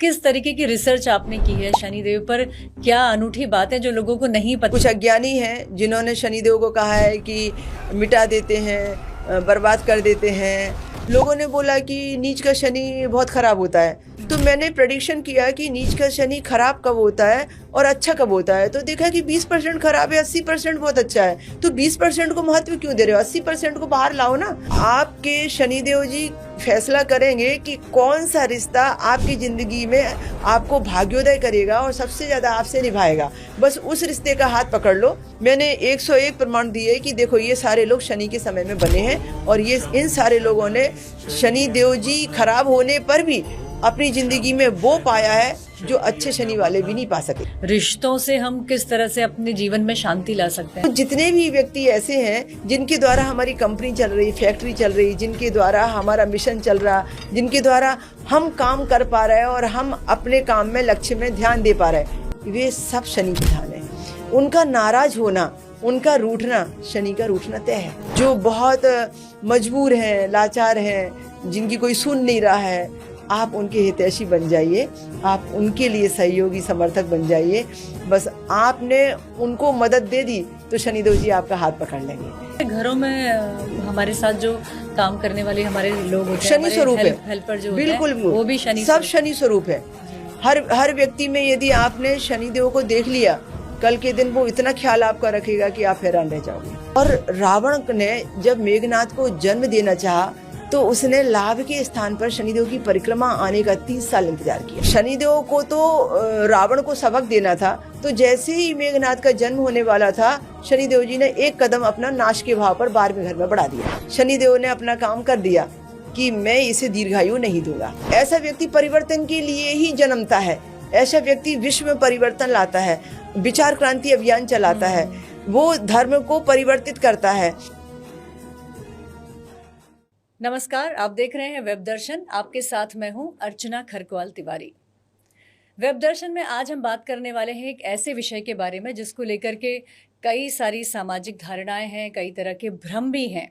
किस तरीके की रिसर्च आपने की है शनिदेव पर? क्या अनूठी बात है जो लोगों को नहीं पता? कुछ अज्ञानी हैं जिन्होंने शनिदेव को कहा है कि मिटा देते हैं, बर्बाद कर देते हैं। लोगों ने बोला कि नीच का शनि बहुत खराब होता है, तो मैंने प्रेडिक्शन किया कि नीच का शनि खराब कब होता है और अच्छा कब होता है। तो देखा कि 20% खराब है, 80% बहुत अच्छा है। तो 20% को महत्व क्यों दे रहे हो? 80% को बाहर लाओ ना। आपके शनिदेव जी फैसला करेंगे कि कौन सा रिश्ता आपकी जिंदगी में आपको भाग्योदय करेगा और सबसे ज्यादा आपसे निभाएगा। बस उस रिश्ते का हाथ पकड़ लो। मैंने 101 प्रमाण दिए कि देखो ये सारे लोग शनि के समय में बने हैं और ये इन सारे लोगों ने शनि देव जी खराब होने पर भी अपनी जिंदगी में वो पाया है जो अच्छे शनि वाले भी नहीं पा सके। रिश्तों से हम किस तरह से अपने जीवन में शांति ला सकते हैं? जितने भी व्यक्ति ऐसे हैं जिनके द्वारा हमारी कंपनी चल रही, फैक्ट्री चल रही, जिनके द्वारा हमारा मिशन चल रहा, जिनके द्वारा हम काम कर पा रहे हैं और हम अपने काम में लक्ष्य में ध्यान दे पा रहे हैं, वे सब शनि प्रधान है। उनका नाराज होना, उनका रूठना शनि का रूठना तय है। जो बहुत मजबूर हैं, लाचार हैं, जिनकी कोई सुन नहीं रहा है, आप उनके हितैषी बन जाइए, आप उनके लिए सहयोगी समर्थक बन जाइए। बस आपने उनको मदद दे दी तो शनिदेव जी आपका हाथ पकड़ लेंगे। घरों में हमारे साथ जो काम करने वाले हमारे लोग होते हैं, शनि स्वरूप है, हेल्पर जो बिल्कुल होते हैं, वो भी शनि सब शनि स्वरूप है। हर व्यक्ति में यदि आपने शनिदेव को देख लिया, कल के दिन वो इतना ख्याल आपका रखेगा कि आप हैरान रह जाओगे। और रावण ने जब मेघनाथ को जन्म देना चाहा तो उसने लाभ के स्थान पर शनिदेव की परिक्रमा आने का 30 साल इंतजार किया। शनिदेव को तो रावण को सबक देना था, तो जैसे ही मेघनाथ का जन्म होने वाला था, शनिदेव जी ने एक कदम अपना नाश के भाव पर 12वें घर में बढ़ा दिया। शनिदेव ने अपना काम कर दिया कि मैं इसे दीर्घायु नहीं दूंगा। ऐसा व्यक्ति परिवर्तन के लिए ही जन्मता है, ऐसा व्यक्ति विश्व में परिवर्तन लाता है, विचार क्रांति अभियान चलाता है, वो धर्म को परिवर्तित करता है। नमस्कार, आप देख रहे हैं वेब दर्शन। आपके साथ मैं हूं अर्चना खरकवाल तिवारी। वेब दर्शन में आज हम बात करने वाले हैं एक ऐसे विषय के बारे में जिसको लेकर के कई सारी सामाजिक धारणाएं हैं, कई तरह के भ्रम भी हैं।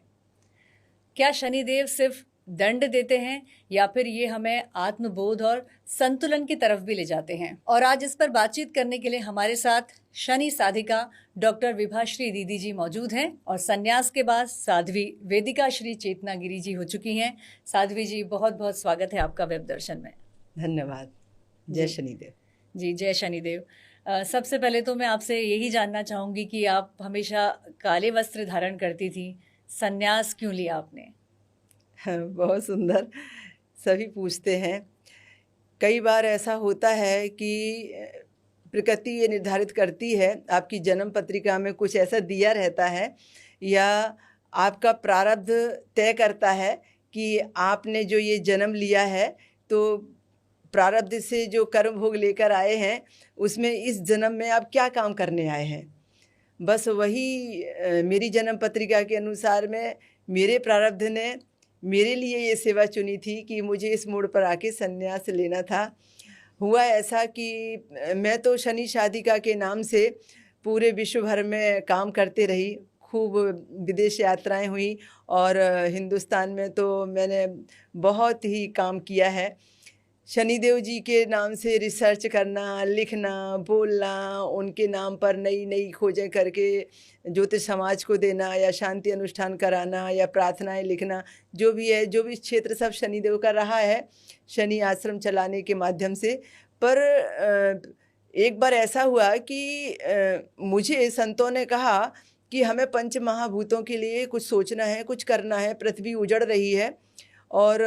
क्या शनिदेव सिर्फ दंड देते हैं या फिर ये हमें आत्मबोध और संतुलन की तरफ भी ले जाते हैं? और आज इस पर बातचीत करने के लिए हमारे साथ शनि साधिका डॉक्टर विभाश्री दीदी जी मौजूद हैं और संन्यास के बाद साध्वी वेदिका श्री चेतना गिरी जी हो चुकी हैं। साध्वी जी, बहुत बहुत स्वागत है आपका वेब दर्शन में। धन्यवाद। जय शनिदेव जी। जय शनिदेव। सबसे पहले तो मैं आपसे यही जानना चाहूँगी कि आप हमेशा काले वस्त्र धारण करती थी, संन्यास क्यों लिया आपने? बहुत सुंदर, सभी पूछते हैं। कई बार ऐसा होता है कि प्रकृति ये निर्धारित करती है, आपकी जन्म पत्रिका में कुछ ऐसा दिया रहता है या आपका प्रारब्ध तय करता है कि आपने जो ये जन्म लिया है तो प्रारब्ध से जो कर्म भोग लेकर आए हैं उसमें इस जन्म में आप क्या काम करने आए हैं। बस वही मेरी जन्म पत्रिका के अनुसार में मेरे प्रारब्ध ने मेरे लिए ये सेवा चुनी थी कि मुझे इस मोड़ पर आके संन्यास लेना था। हुआ ऐसा कि मैं तो शनि साधिका के नाम से पूरे विश्व भर में काम करते रही, खूब विदेश यात्राएं हुई और हिंदुस्तान में तो मैंने बहुत ही काम किया है। शनिदेव जी के नाम से रिसर्च करना, लिखना, बोलना, उनके नाम पर नई नई खोजें करके ज्योतिष समाज को देना या शांति अनुष्ठान कराना या प्रार्थनाएं लिखना, जो भी है, जो भी क्षेत्र सब शनिदेव का रहा है शनि आश्रम चलाने के माध्यम से। पर एक बार ऐसा हुआ कि मुझे संतों ने कहा कि हमें पंच महाभूतों के लिए कुछ सोचना है, कुछ करना है। पृथ्वी उजड़ रही है और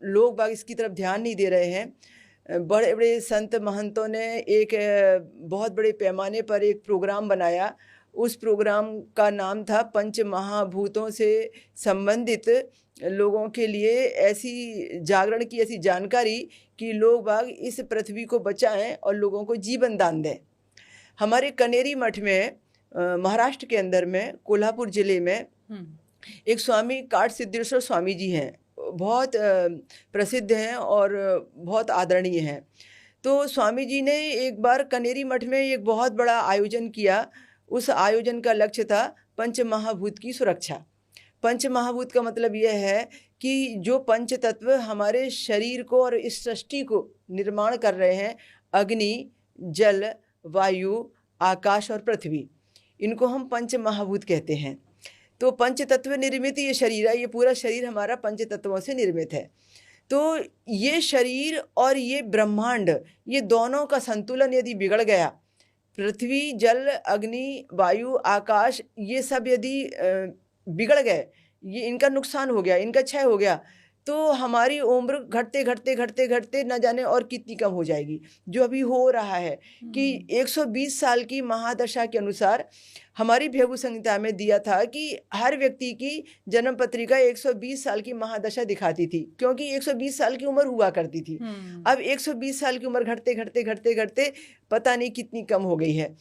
लोग बाग इसकी तरफ ध्यान नहीं दे रहे हैं। बड़े बड़े संत महंतों ने एक बहुत बड़े पैमाने पर एक प्रोग्राम बनाया। उस प्रोग्राम का नाम था पंच महाभूतों से संबंधित लोगों के लिए ऐसी जागरण की ऐसी जानकारी कि लोग बाग इस पृथ्वी को बचाएं और लोगों को जीवन दान दें। हमारे कनेरी मठ में महाराष्ट्र के अंदर में कोल्हापुर जिले में एक स्वामी काट सिद्धेश्वर स्वामी जी हैं, बहुत प्रसिद्ध हैं और बहुत आदरणीय हैं। तो स्वामी जी ने एक बार कनेरी मठ में एक बहुत बड़ा आयोजन किया। उस आयोजन का लक्ष्य था पंच महाभूत की सुरक्षा। पंच महाभूत का मतलब यह है कि जो पंच तत्व हमारे शरीर को और इस सृष्टि को निर्माण कर रहे हैं, अग्नि, जल, वायु, आकाश और पृथ्वी, इनको हम पंच महाभूत कहते हैं। तो पंच तत्व निर्मित ये शरीर है, ये पूरा शरीर हमारा पंच तत्वों से निर्मित है। तो ये शरीर और ये ब्रह्मांड, ये दोनों का संतुलन यदि बिगड़ गया, पृथ्वी, जल, अग्नि, वायु, आकाश, ये सब यदि बिगड़ गए, ये इनका नुकसान हो गया, इनका क्षय हो गया, तो हमारी उम्र घटते घटते घटते घटते न जाने और कितनी कम हो जाएगी। जो अभी हो रहा है कि 120 साल की महादशा के अनुसार हमारी भेगु संहिता में दिया था कि हर व्यक्ति की जन्म पत्रिका 120 साल की महादशा दिखाती थी, क्योंकि 120 साल की उम्र हुआ करती थी। अब 120 साल की उम्र घटते घटते घटते घटते पता नहीं कितनी कम हो गई है।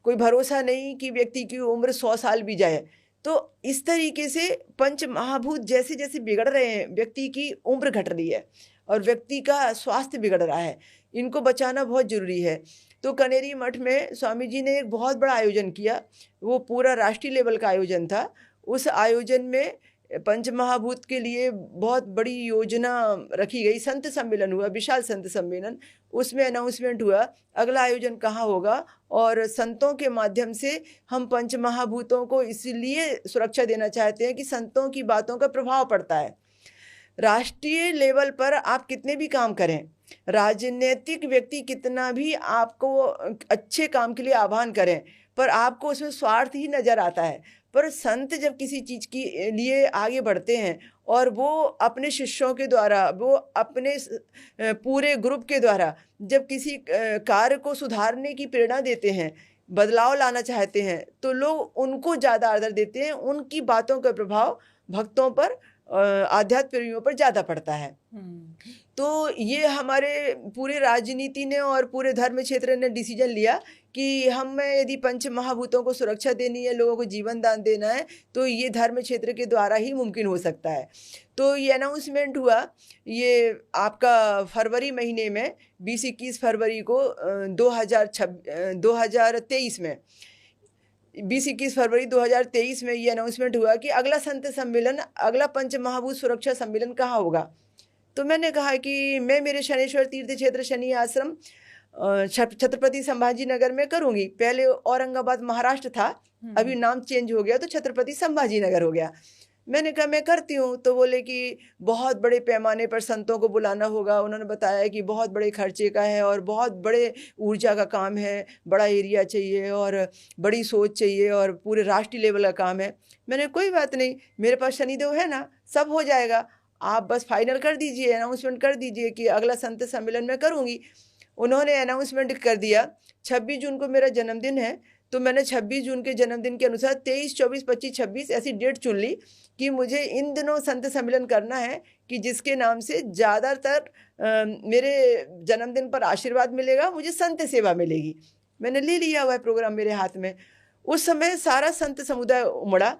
कोई भरोसा नहीं कि व्यक्ति की उम्र 100 साल भी जाए। तो इस तरीके से पंच महाभूत जैसे जैसे बिगड़ रहे हैं, व्यक्ति की उम्र घट रही है और व्यक्ति का स्वास्थ्य बिगड़ रहा है, इनको बचाना बहुत जरूरी है। तो कनेरी मठ में स्वामी जी ने एक बहुत बड़ा आयोजन किया, वो पूरा राष्ट्रीय लेवल का आयोजन था। उस आयोजन में पंच महाभूत के लिए बहुत बड़ी योजना रखी गई। संत सम्मेलन हुआ, विशाल संत सम्मेलन, उसमें अनाउंसमेंट हुआ अगला आयोजन कहाँ होगा, और संतों के माध्यम से हम पंच महाभूतों को इसलिए सुरक्षा देना चाहते हैं कि संतों की बातों का प्रभाव पड़ता है। राष्ट्रीय लेवल पर आप कितने भी काम करें, राजनीतिक व्यक्ति कितना भी आपको अच्छे काम के लिए आह्वान करें, पर आपको उसमें स्वार्थ ही नज़र आता है। पर संत जब किसी चीज़ के लिए आगे बढ़ते हैं और वो अपने शिष्यों के द्वारा, वो अपने पूरे ग्रुप के द्वारा जब किसी कार्य को सुधारने की प्रेरणा देते हैं, बदलाव लाना चाहते हैं, तो लोग उनको ज़्यादा आदर देते हैं। उनकी बातों का प्रभाव भक्तों पर, आध्यात्म प्रेमियों पर ज़्यादा पड़ता है। तो ये हमारे पूरे राजनीति ने और पूरे धर्म क्षेत्र ने डिसीजन लिया कि हमें यदि पंच महाभूतों को सुरक्षा देनी है, लोगों को जीवन दान देना है, तो ये धर्म क्षेत्र के द्वारा ही मुमकिन हो सकता है। तो ये अनाउंसमेंट हुआ, ये आपका फरवरी महीने में 20-21 फरवरी को 2023 में 20-21 फरवरी 2023 में ये अनाउंसमेंट हुआ कि अगला संत सम्मेलन, अगला पंच महाभूत सुरक्षा सम्मेलन कहाँ होगा। तो मैंने कहा कि मैं मेरे शनेश्वर तीर्थ क्षेत्र शनि आश्रम छत्रपति संभाजी नगर में करूँगी। पहले औरंगाबाद महाराष्ट्र था, अभी नाम चेंज हो गया तो छत्रपति संभाजी नगर हो गया। मैंने कहा मैं करती हूँ। तो बोले कि बहुत बड़े पैमाने पर संतों को बुलाना होगा। उन्होंने बताया कि बहुत बड़े खर्चे का है और बहुत बड़े ऊर्जा का काम है, बड़ा एरिया चाहिए और बड़ी सोच चाहिए और पूरे राष्ट्रीय लेवल का काम है। मैंने कोई बात नहीं, मेरे पास शनिदेव है ना, सब हो जाएगा, आप बस फाइनल कर दीजिए, अनाउंसमेंट कर दीजिए कि अगला संत सम्मेलन में करूँगी। उन्होंने अनाउंसमेंट कर दिया। 26 जून को मेरा जन्मदिन है, तो मैंने 26 जून के जन्मदिन के अनुसार 23, 24, 25, 26 ऐसी डेट चुन ली कि मुझे इन दिनों संत सम्मेलन करना है कि जिसके नाम से ज़्यादातर मेरे जन्मदिन पर आशीर्वाद मिलेगा, मुझे संत सेवा मिलेगी। मैंने ले लिया हुआ है प्रोग्राम मेरे हाथ में। उस समय सारा संत समुदाय उमड़ा,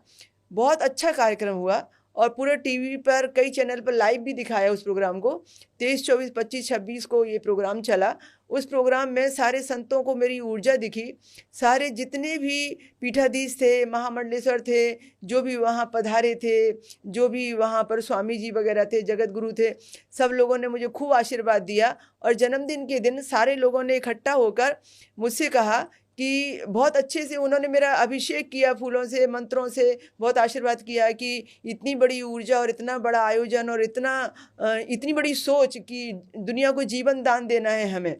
बहुत अच्छा कार्यक्रम हुआ और पूरे टीवी पर, कई चैनल पर लाइव भी दिखाया उस प्रोग्राम को। 23, 24, 25, 26 को ये प्रोग्राम चला। उस प्रोग्राम में सारे संतों को मेरी ऊर्जा दिखी। सारे जितने भी पीठाधीश थे, महामंडलेश्वर थे, जो भी वहाँ पधारे थे, जो भी वहाँ पर स्वामी जी वगैरह थे, जगत गुरु थे, सब लोगों ने मुझे खूब आशीर्वाद दिया। और जन्मदिन के दिन सारे लोगों ने इकट्ठा होकर मुझसे कहा कि बहुत अच्छे से उन्होंने मेरा अभिषेक किया, फूलों से, मंत्रों से बहुत आशीर्वाद किया कि इतनी बड़ी ऊर्जा और इतना बड़ा आयोजन और इतनी बड़ी सोच कि दुनिया को जीवन दान देना है हमें।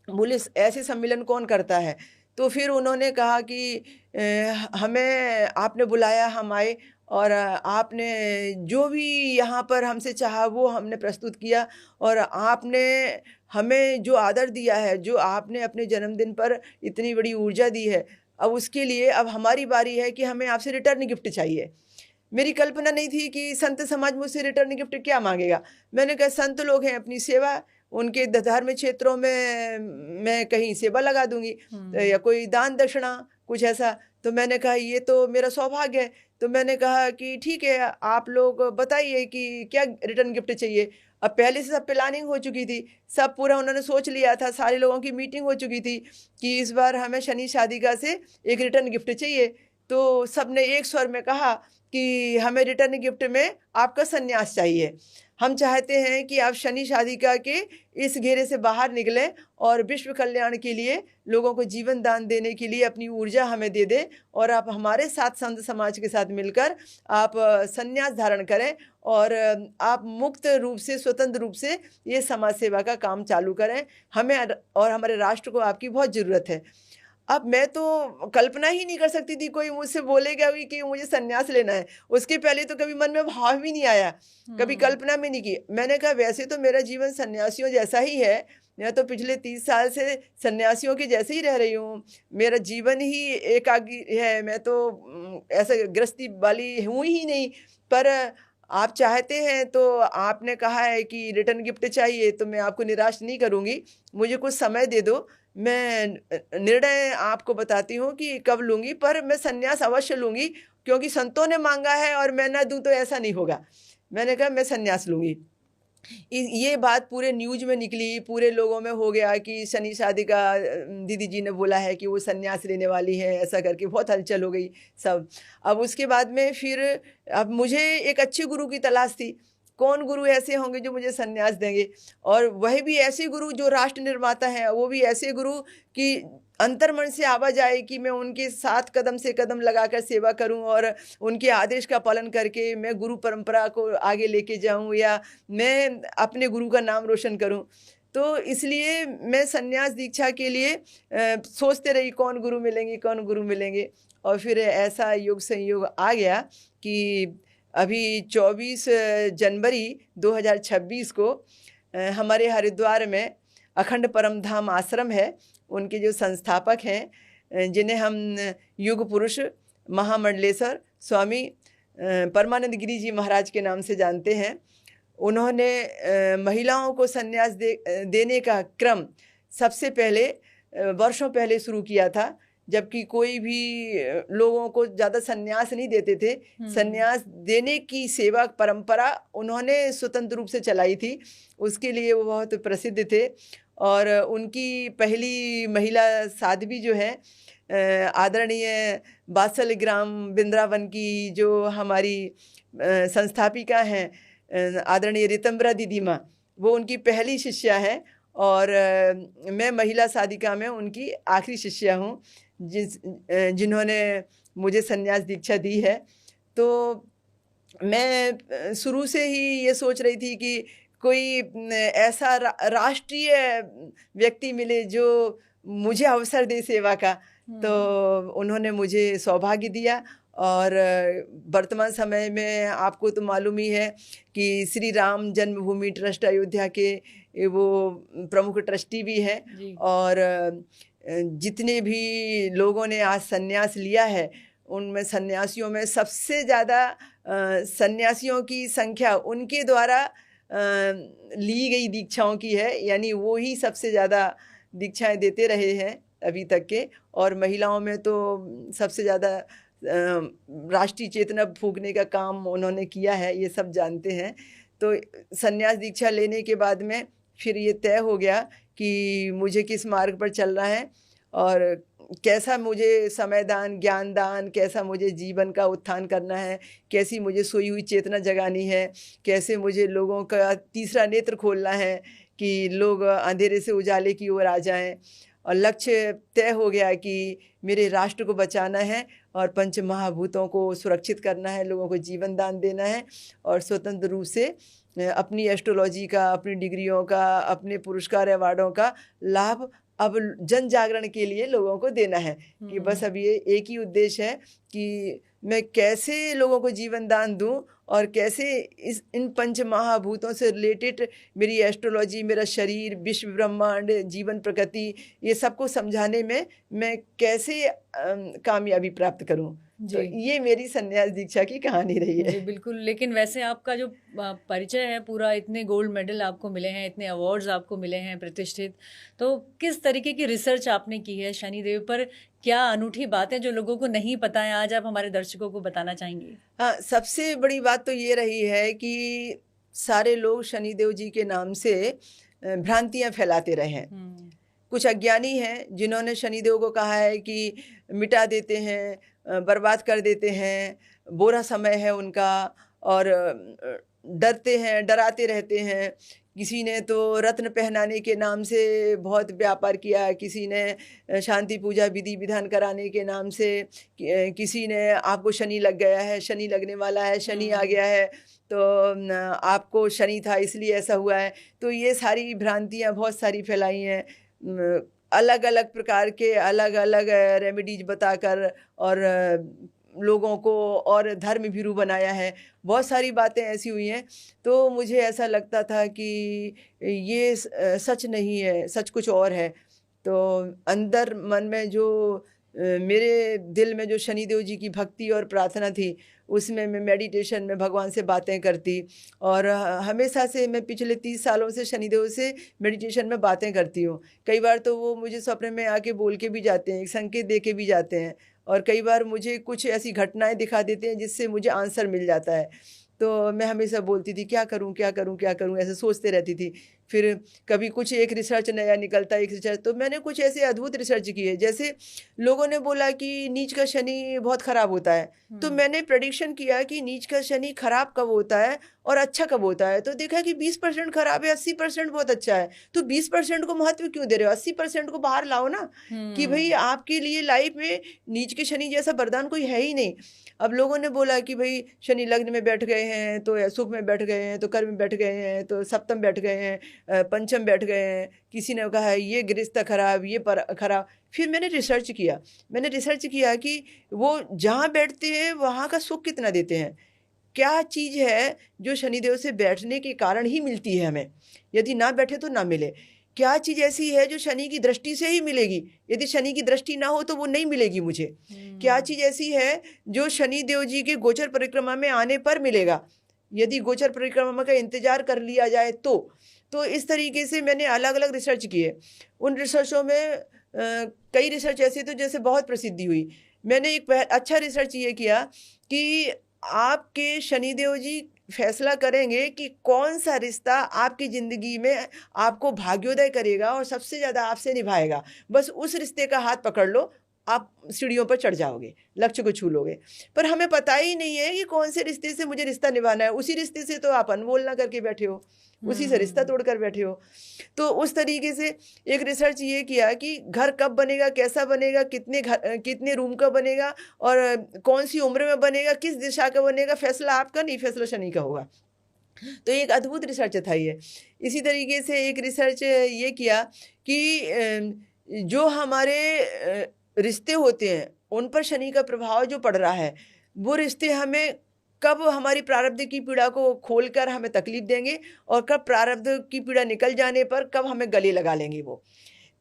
बोले ऐसे सम्मेलन कौन करता है। तो फिर उन्होंने कहा कि हमें आपने बुलाया, हम आए और आपने जो भी यहाँ पर हमसे चाहा वो हमने प्रस्तुत किया और आपने हमें जो आदर दिया है, जो आपने अपने जन्मदिन पर इतनी बड़ी ऊर्जा दी है, अब उसके लिए अब हमारी बारी है कि हमें आपसे रिटर्न गिफ्ट चाहिए। मेरी कल्पना नहीं थी कि संत समाज मुझसे रिटर्न गिफ्ट क्या मांगेगा। मैंने कहा संत लोग हैं, अपनी सेवा, उनके धर्म क्षेत्रों में मैं कहीं सेवा लगा दूंगी या कोई दान दक्षिणा कुछ ऐसा। तो मैंने कहा ये तो मेरा सौभाग्य है। तो मैंने कहा कि ठीक है, आप लोग बताइए कि क्या रिटर्न गिफ्ट चाहिए। अब पहले से सब प्लानिंग हो चुकी थी, सब पूरा उन्होंने सोच लिया था, सारे लोगों की मीटिंग हो चुकी थी कि इस बार हमें शनि शादिका से एक रिटर्न गिफ्ट चाहिए। तो सब ने एक स्वर में कहा कि हमें रिटर्न गिफ्ट में आपका संन्यास चाहिए। हम चाहते हैं कि आप शनि शादिका के इस घेरे से बाहर निकलें और विश्व कल्याण के लिए, लोगों को जीवन दान देने के लिए अपनी ऊर्जा हमें दे दें, और आप हमारे साथ संत समाज के साथ मिलकर आप संन्यास धारण करें और आप मुक्त रूप से, स्वतंत्र रूप से ये समाज सेवा का काम चालू करें। हमें और हमारे राष्ट्र को आपकी बहुत ज़रूरत है। अब मैं तो कल्पना ही नहीं कर सकती थी कोई मुझसे बोलेगा भी कि मुझे संन्यास लेना है। उसके पहले तो कभी मन में भाव भी नहीं आया, कभी कल्पना में नहीं की। मैंने कहा वैसे तो मेरा जीवन सन्यासियों जैसा ही है, मैं तो पिछले 30 साल से सन्यासियों के जैसे ही रह रही हूँ। मेरा जीवन ही एकाकी है, मैं तो ऐसा गृहस्थी वाली हूँ ही नहीं। पर आप चाहते हैं तो आपने कहा है कि रिटर्न गिफ्ट चाहिए, तो मैं आपको निराश नहीं करूँगी। मुझे कुछ समय दे दो, मैं निर्णय आपको बताती हूँ कि कब लूँगी, पर मैं संन्यास अवश्य लूँगी, क्योंकि संतों ने मांगा है और मैं ना दूँ तो ऐसा नहीं होगा। मैंने कहा मैं संन्यास लूँगी। ये बात पूरे न्यूज़ में निकली, पूरे लोगों में हो गया कि शनि शादिका दीदी जी ने बोला है कि वो संन्यास लेने वाली है, ऐसा करके बहुत हलचल हो गई सब। अब उसके बाद में फिर अब मुझे एक अच्छे गुरु की तलाश थी। कौन गुरु ऐसे होंगे जो मुझे संन्यास देंगे, और वह भी ऐसे गुरु जो राष्ट्र निर्माता हैं, वो भी ऐसे गुरु कि अंतर्मन से आवाज आए कि मैं उनके साथ कदम से कदम लगाकर सेवा करूं और उनके आदेश का पालन करके मैं गुरु परंपरा को आगे लेके जाऊं, या मैं अपने गुरु का नाम रोशन करूं। तो इसलिए मैं संन्यास दीक्षा के लिए सोचते रही कौन गुरु मिलेंगे, कौन गुरु मिलेंगे। और फिर ऐसा योग संयोग आ गया कि अभी 24 जनवरी 2026 को हमारे हरिद्वार में अखंड परम धाम आश्रम है, उनके जो संस्थापक हैं, जिन्हें हम युग पुरुष महामंडलेश्वर स्वामी परमानंद गिरी जी महाराज के नाम से जानते हैं, उन्होंने महिलाओं को संन्यास देने का क्रम सबसे पहले वर्षों पहले शुरू किया था, जबकि कोई भी लोगों को ज़्यादा संन्यास नहीं देते थे। संन्यास देने की सेवा परंपरा उन्होंने स्वतंत्र रूप से चलाई थी, उसके लिए वो बहुत प्रसिद्ध थे। और उनकी पहली महिला साध्वी जो है आदरणीय बासल ग्राम वृंदावन की जो हमारी संस्थापिका हैं आदरणीय रितंबरा दीदी माँ, वो उनकी पहली शिष्या है, और मैं महिला साधिका में उनकी आखिरी शिष्या हूँ जिन्होंने मुझे संन्यास दीक्षा दी है। तो मैं शुरू से ही ये सोच रही थी कि कोई ऐसा राष्ट्रीय व्यक्ति मिले जो मुझे अवसर दे सेवा का। तो उन्होंने मुझे सौभाग्य दिया, और वर्तमान समय में आपको तो मालूम ही है कि श्री राम जन्मभूमि ट्रस्ट अयोध्या के वो प्रमुख ट्रस्टी भी हैं, और जितने भी लोगों ने आज संन्यास लिया है, उनमें सन्यासियों में सबसे ज़्यादा सन्यासियों की संख्या उनके द्वारा ली गई दीक्षाओं की है, यानी वो ही सबसे ज़्यादा दीक्षाएं देते रहे हैं अभी तक के। और महिलाओं में तो सबसे ज़्यादा राष्ट्रीय चेतना फूंकने का काम उन्होंने किया है, ये सब जानते हैं। तो संन्यास दीक्षा लेने के बाद में फिर ये तय हो गया कि मुझे किस मार्ग पर चलना है, और कैसा मुझे समय दान, ज्ञान दान, कैसा मुझे जीवन का उत्थान करना है, कैसी मुझे सोई हुई चेतना जगानी है, कैसे मुझे लोगों का तीसरा नेत्र खोलना है कि लोग अंधेरे से उजाले की ओर आ जाएं। और लक्ष्य तय हो गया कि मेरे राष्ट्र को बचाना है और पंच महाभूतों को सुरक्षित करना है, लोगों को जीवन दान देना है, और स्वतंत्र रूप से अपनी एस्ट्रोलॉजी का, अपनी डिग्रियों का, अपने पुरस्कार अवार्डों का लाभ अब जन जागरण के लिए लोगों को देना है। कि बस अब ये एक ही उद्देश्य है कि मैं कैसे लोगों को जीवन दान दूं, और कैसे इन पंच महाभूतों से रिलेटेड मेरी एस्ट्रोलॉजी, मेरा शरीर, विश्व ब्रह्मांड, जीवन प्रकृति, ये सबको समझाने में मैं कैसे कामयाबी प्राप्त करूं। तो ये मेरी संन्यास दीक्षा की कहानी रही है। जी बिल्कुल। लेकिन वैसे आपका जो परिचय है पूरा, इतने गोल्ड मेडल आपको मिले हैं, इतने अवार्ड्स आपको मिले हैं प्रतिष्ठित, तो किस तरीके की रिसर्च आपने की है शनिदेव पर? क्या अनूठी बातें जो लोगों को नहीं पता है, आज आप हमारे दर्शकों को बताना चाहेंगी? हाँ, सबसे बड़ी बात तो ये रही है कि सारे लोग शनिदेव जी के नाम से भ्रांतियाँ फैलाते रहे हैं। कुछ अज्ञानी हैं जिन्होंने शनिदेव को कहा है कि मिटा देते हैं, बर्बाद कर देते हैं, बुरा समय है उनका, और डरते हैं, डराते रहते हैं। किसी ने तो रत्न पहनाने के नाम से बहुत व्यापार किया, किसी ने शांति पूजा विधि विधान कराने के नाम से, किसी ने आपको शनि लग गया है, शनि लगने वाला है, शनि आ गया है, तो आपको शनि था इसलिए ऐसा हुआ है। तो ये सारी भ्रांतियाँ बहुत सारी फैलाई हैं, अलग अलग प्रकार के अलग अलग रेमेडीज बताकर, और लोगों को और धर्म भीरू बनाया है। बहुत सारी बातें ऐसी हुई हैं। तो मुझे ऐसा लगता था कि ये सच नहीं है, सच कुछ और है। तो अंदर मन में जो मेरे दिल में जो शनिदेव जी की भक्ति और प्रार्थना थी, उसमें मैं मेडिटेशन में भगवान से बातें करती, और हमेशा से मैं पिछले 30 सालों से शनिदेव से मेडिटेशन में बातें करती हूँ। कई बार तो वो मुझे सपने में आके बोल के भी जाते हैं, एक संकेत दे के भी जाते हैं, और कई बार मुझे कुछ ऐसी घटनाएं दिखा देते हैं जिससे मुझे आंसर मिल जाता है। तो मैं हमेशा बोलती थी क्या करूं क्या करूं क्या करूं, ऐसे सोचते रहती थी। फिर कभी कुछ एक रिसर्च नया निकलता है, एक रिसर्च, तो मैंने कुछ ऐसे अद्भुत रिसर्च किए। जैसे लोगों ने बोला कि नीच का शनि बहुत ख़राब होता है, तो मैंने प्रेडिक्शन किया कि नीच का शनि खराब कब होता है और अच्छा कब होता है। तो देखा कि 20% खराब है, 80% बहुत अच्छा है। तो 20% को महत्व क्यों दे रहे हो, 80% को बाहर लाओ ना, कि भाई आपके लिए लाइफ में नीच के शनि जैसा वरदान कोई है ही नहीं। अब लोगों ने बोला कि भाई शनि लग्न में बैठ गए हैं तो सुख में बैठ गए हैं, तो कर्म में बैठ गए हैं, तो सप्तम बैठ गए हैं, पंचम बैठ गए हैं। किसी ने कहा है ये गृहस्थ खराब, ये पर खराब। फिर मैंने रिसर्च किया कि वो जहाँ बैठते हैं वहाँ का सुख कितना देते हैं, क्या चीज़ है जो शनिदेव से बैठने के कारण ही मिलती है हमें, यदि ना बैठे तो ना मिले। क्या चीज़ ऐसी है जो शनि की दृष्टि से ही मिलेगी, यदि शनि की दृष्टि ना हो तो वो नहीं मिलेगी मुझे। क्या चीज़ ऐसी है जो शनि देव जी के गोचर परिक्रमा में आने पर मिलेगा, यदि गोचर परिक्रमा का इंतजार कर लिया जाए तो इस तरीके से मैंने अलग अलग रिसर्च किए। उन रिसर्चों में कई रिसर्च ऐसे थे जैसे बहुत प्रसिद्धि हुई। मैंने एक अच्छा रिसर्च ये किया कि आपके शनिदेव जी फैसला करेंगे कि कौन सा रिश्ता आपकी ज़िंदगी में आपको भाग्योदय करेगा और सबसे ज़्यादा आपसे निभाएगा। बस उस रिश्ते का हाथ पकड़ लो, आप सीढ़ियों पर चढ़ जाओगे, लक्ष्य को छू लोगे। पर हमें पता ही नहीं है कि कौन से रिश्ते से मुझे रिश्ता निभाना है। उसी रिश्ते से तो आप अनमोल ना करके बैठे हो, उसी से रिश्ता तोड़ कर बैठे हो। तो उस तरीके से एक रिसर्च ये किया कि घर कब बनेगा, कैसा बनेगा, कितने रूम का बनेगा, और कौन सी उम्र में बनेगा, किस दिशा का बनेगा, फैसला आपका नहीं, फैसला शनि का होगा। तो एक अद्भुत रिसर्च था ये। इसी तरीके से एक रिसर्च ये किया कि जो हमारे रिश्ते होते हैं उन पर शनि का प्रभाव जो पड़ रहा है, वो रिश्ते हमें कब हमारी प्रारब्ध की पीड़ा को खोलकर हमें तकलीफ देंगे, और कब प्रारब्ध की पीड़ा निकल जाने पर कब हमें गले लगा लेंगे वो।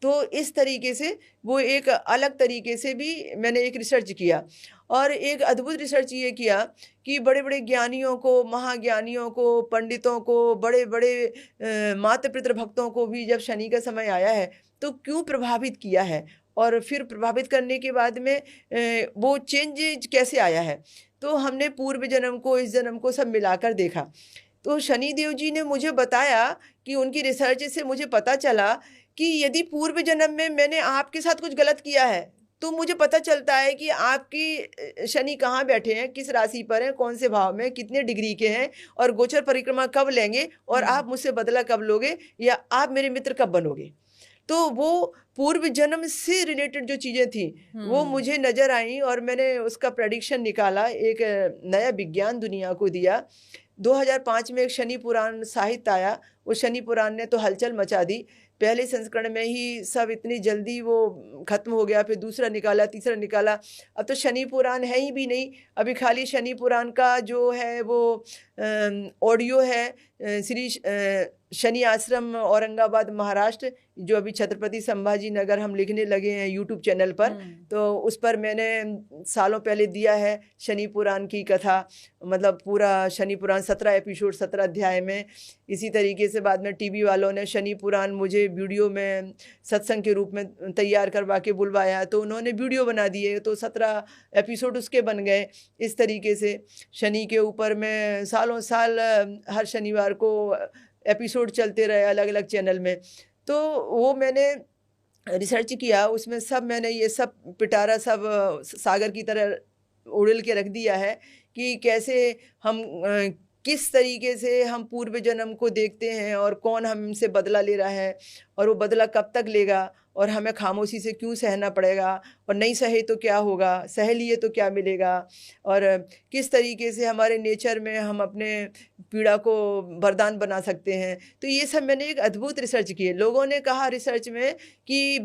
तो इस तरीके से वो एक अलग तरीके से भी मैंने एक रिसर्च किया। और एक अद्भुत रिसर्च ये किया कि बड़े बड़े ज्ञानियों को, महाज्ञानियों को, पंडितों को, बड़े बड़े माता पितृ भक्तों को भी जब शनि का समय आया है तो क्यों प्रभावित किया है, और फिर प्रभावित करने के बाद में वो चेंज कैसे आया है। तो हमने पूर्व जन्म को, इस जन्म को सब मिलाकर देखा। तो शनि देव जी ने मुझे बताया कि उनकी रिसर्च से मुझे पता चला कि यदि पूर्व जन्म में मैंने आपके साथ कुछ गलत किया है तो मुझे पता चलता है कि आपकी शनि कहाँ बैठे हैं, किस राशि पर हैं, कौन से भाव में, कितने डिग्री के हैं, और गोचर परिक्रमा कब लेंगे, और आप मुझसे बदला कब लोगे, या आप मेरे मित्र कब बनोगे। तो वो पूर्व जन्म से रिलेटेड जो चीज़ें थी वो मुझे नज़र आई, और मैंने उसका प्रेडिक्शन निकाला, एक नया विज्ञान दुनिया को दिया। 2005 में एक शनि पुराण साहित्य आया, उस शनि पुराण ने तो हलचल मचा दी। पहले संस्करण में ही सब इतनी जल्दी वो ख़त्म हो गया, फिर दूसरा निकाला, तीसरा निकाला। अब तो शनि पुराण है ही भी नहीं, अभी खाली शनि पुराण का जो है वो ऑडियो है, श्री शनि आश्रम औरंगाबाद महाराष्ट्र, जो अभी छत्रपति संभाजी नगर हम लिखने लगे हैं यूट्यूब चैनल पर। तो उस पर मैंने सालों पहले दिया है शनि पुराण की कथा, मतलब पूरा शनि पुराण 17 एपिसोड 17 अध्याय में। इसी तरीके से बाद में टीवी वालों ने शनि पुराण मुझे वीडियो में सत्संग के रूप में तैयार करवा के बुलवाया, तो उन्होंने वीडियो बना दिए, तो 17 एपिसोड उसके बन गए। इस तरीके से शनि के ऊपर में सालों साल हर शनिवार को एपिसोड चलते रहे अलग अलग चैनल में। तो वो मैंने रिसर्च किया, उसमें सब मैंने ये सब पिटारा सब सागर की तरह उड़ेल के रख दिया है कि कैसे हम किस तरीके से हम पूर्व जन्म को देखते हैं और कौन हमसे बदला ले रहा है और वो बदला कब तक लेगा और हमें खामोशी से क्यों सहना पड़ेगा और नहीं सहे तो क्या होगा, सह लिए तो क्या मिलेगा, और किस तरीके से हमारे नेचर में हम अपने पीड़ा को वरदान बना सकते हैं। तो ये सब मैंने एक अद्भुत रिसर्च की है। लोगों ने कहा रिसर्च में कि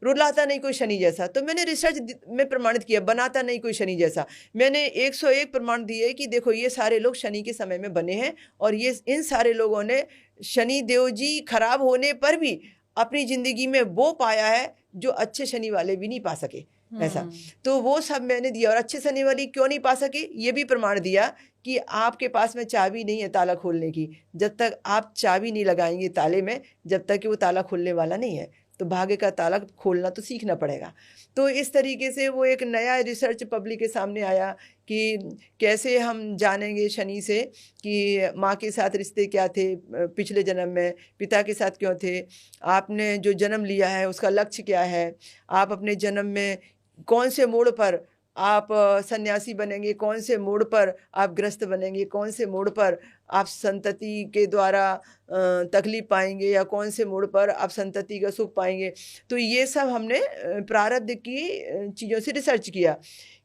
रुलाता नहीं कोई शनि जैसा, तो मैंने रिसर्च में प्रमाणित किया बनाता नहीं कोई शनि जैसा। मैंने 101 प्रमाण दिए कि देखो ये सारे लोग शनि के समय में बने हैं और ये इन सारे लोगों ने शनि देव जी खराब होने पर भी अपनी जिंदगी में वो पाया है जो अच्छे शनि वाले भी नहीं पा सके ऐसा। तो वो सब मैंने दिया। और अच्छे शनि वाली क्यों नहीं पा सके ये भी प्रमाण दिया कि आपके पास में चाबी नहीं है ताला खोलने की। जब तक आप चाबी नहीं लगाएंगे ताले में, जब तक कि वो ताला खुलने वाला नहीं है, तो भाग्य का ताला खोलना तो सीखना पड़ेगा। तो इस तरीके से वो एक नया रिसर्च पब्लिक के सामने आया कि कैसे हम जानेंगे शनि से कि माँ के साथ रिश्ते क्या थे पिछले जन्म में, पिता के साथ क्यों थे, आपने जो जन्म लिया है उसका लक्ष्य क्या है, आप अपने जन्म में कौन से मोड़ पर आप सन्यासी बनेंगे, कौन से मोड़ पर आप ग्रस्त बनेंगे, कौन से मोड़ पर आप संतति के द्वारा तकलीफ पाएंगे या कौन से मोड़ पर आप संतति का सुख पाएंगे। तो ये सब हमने प्रारब्ध की चीज़ों से रिसर्च किया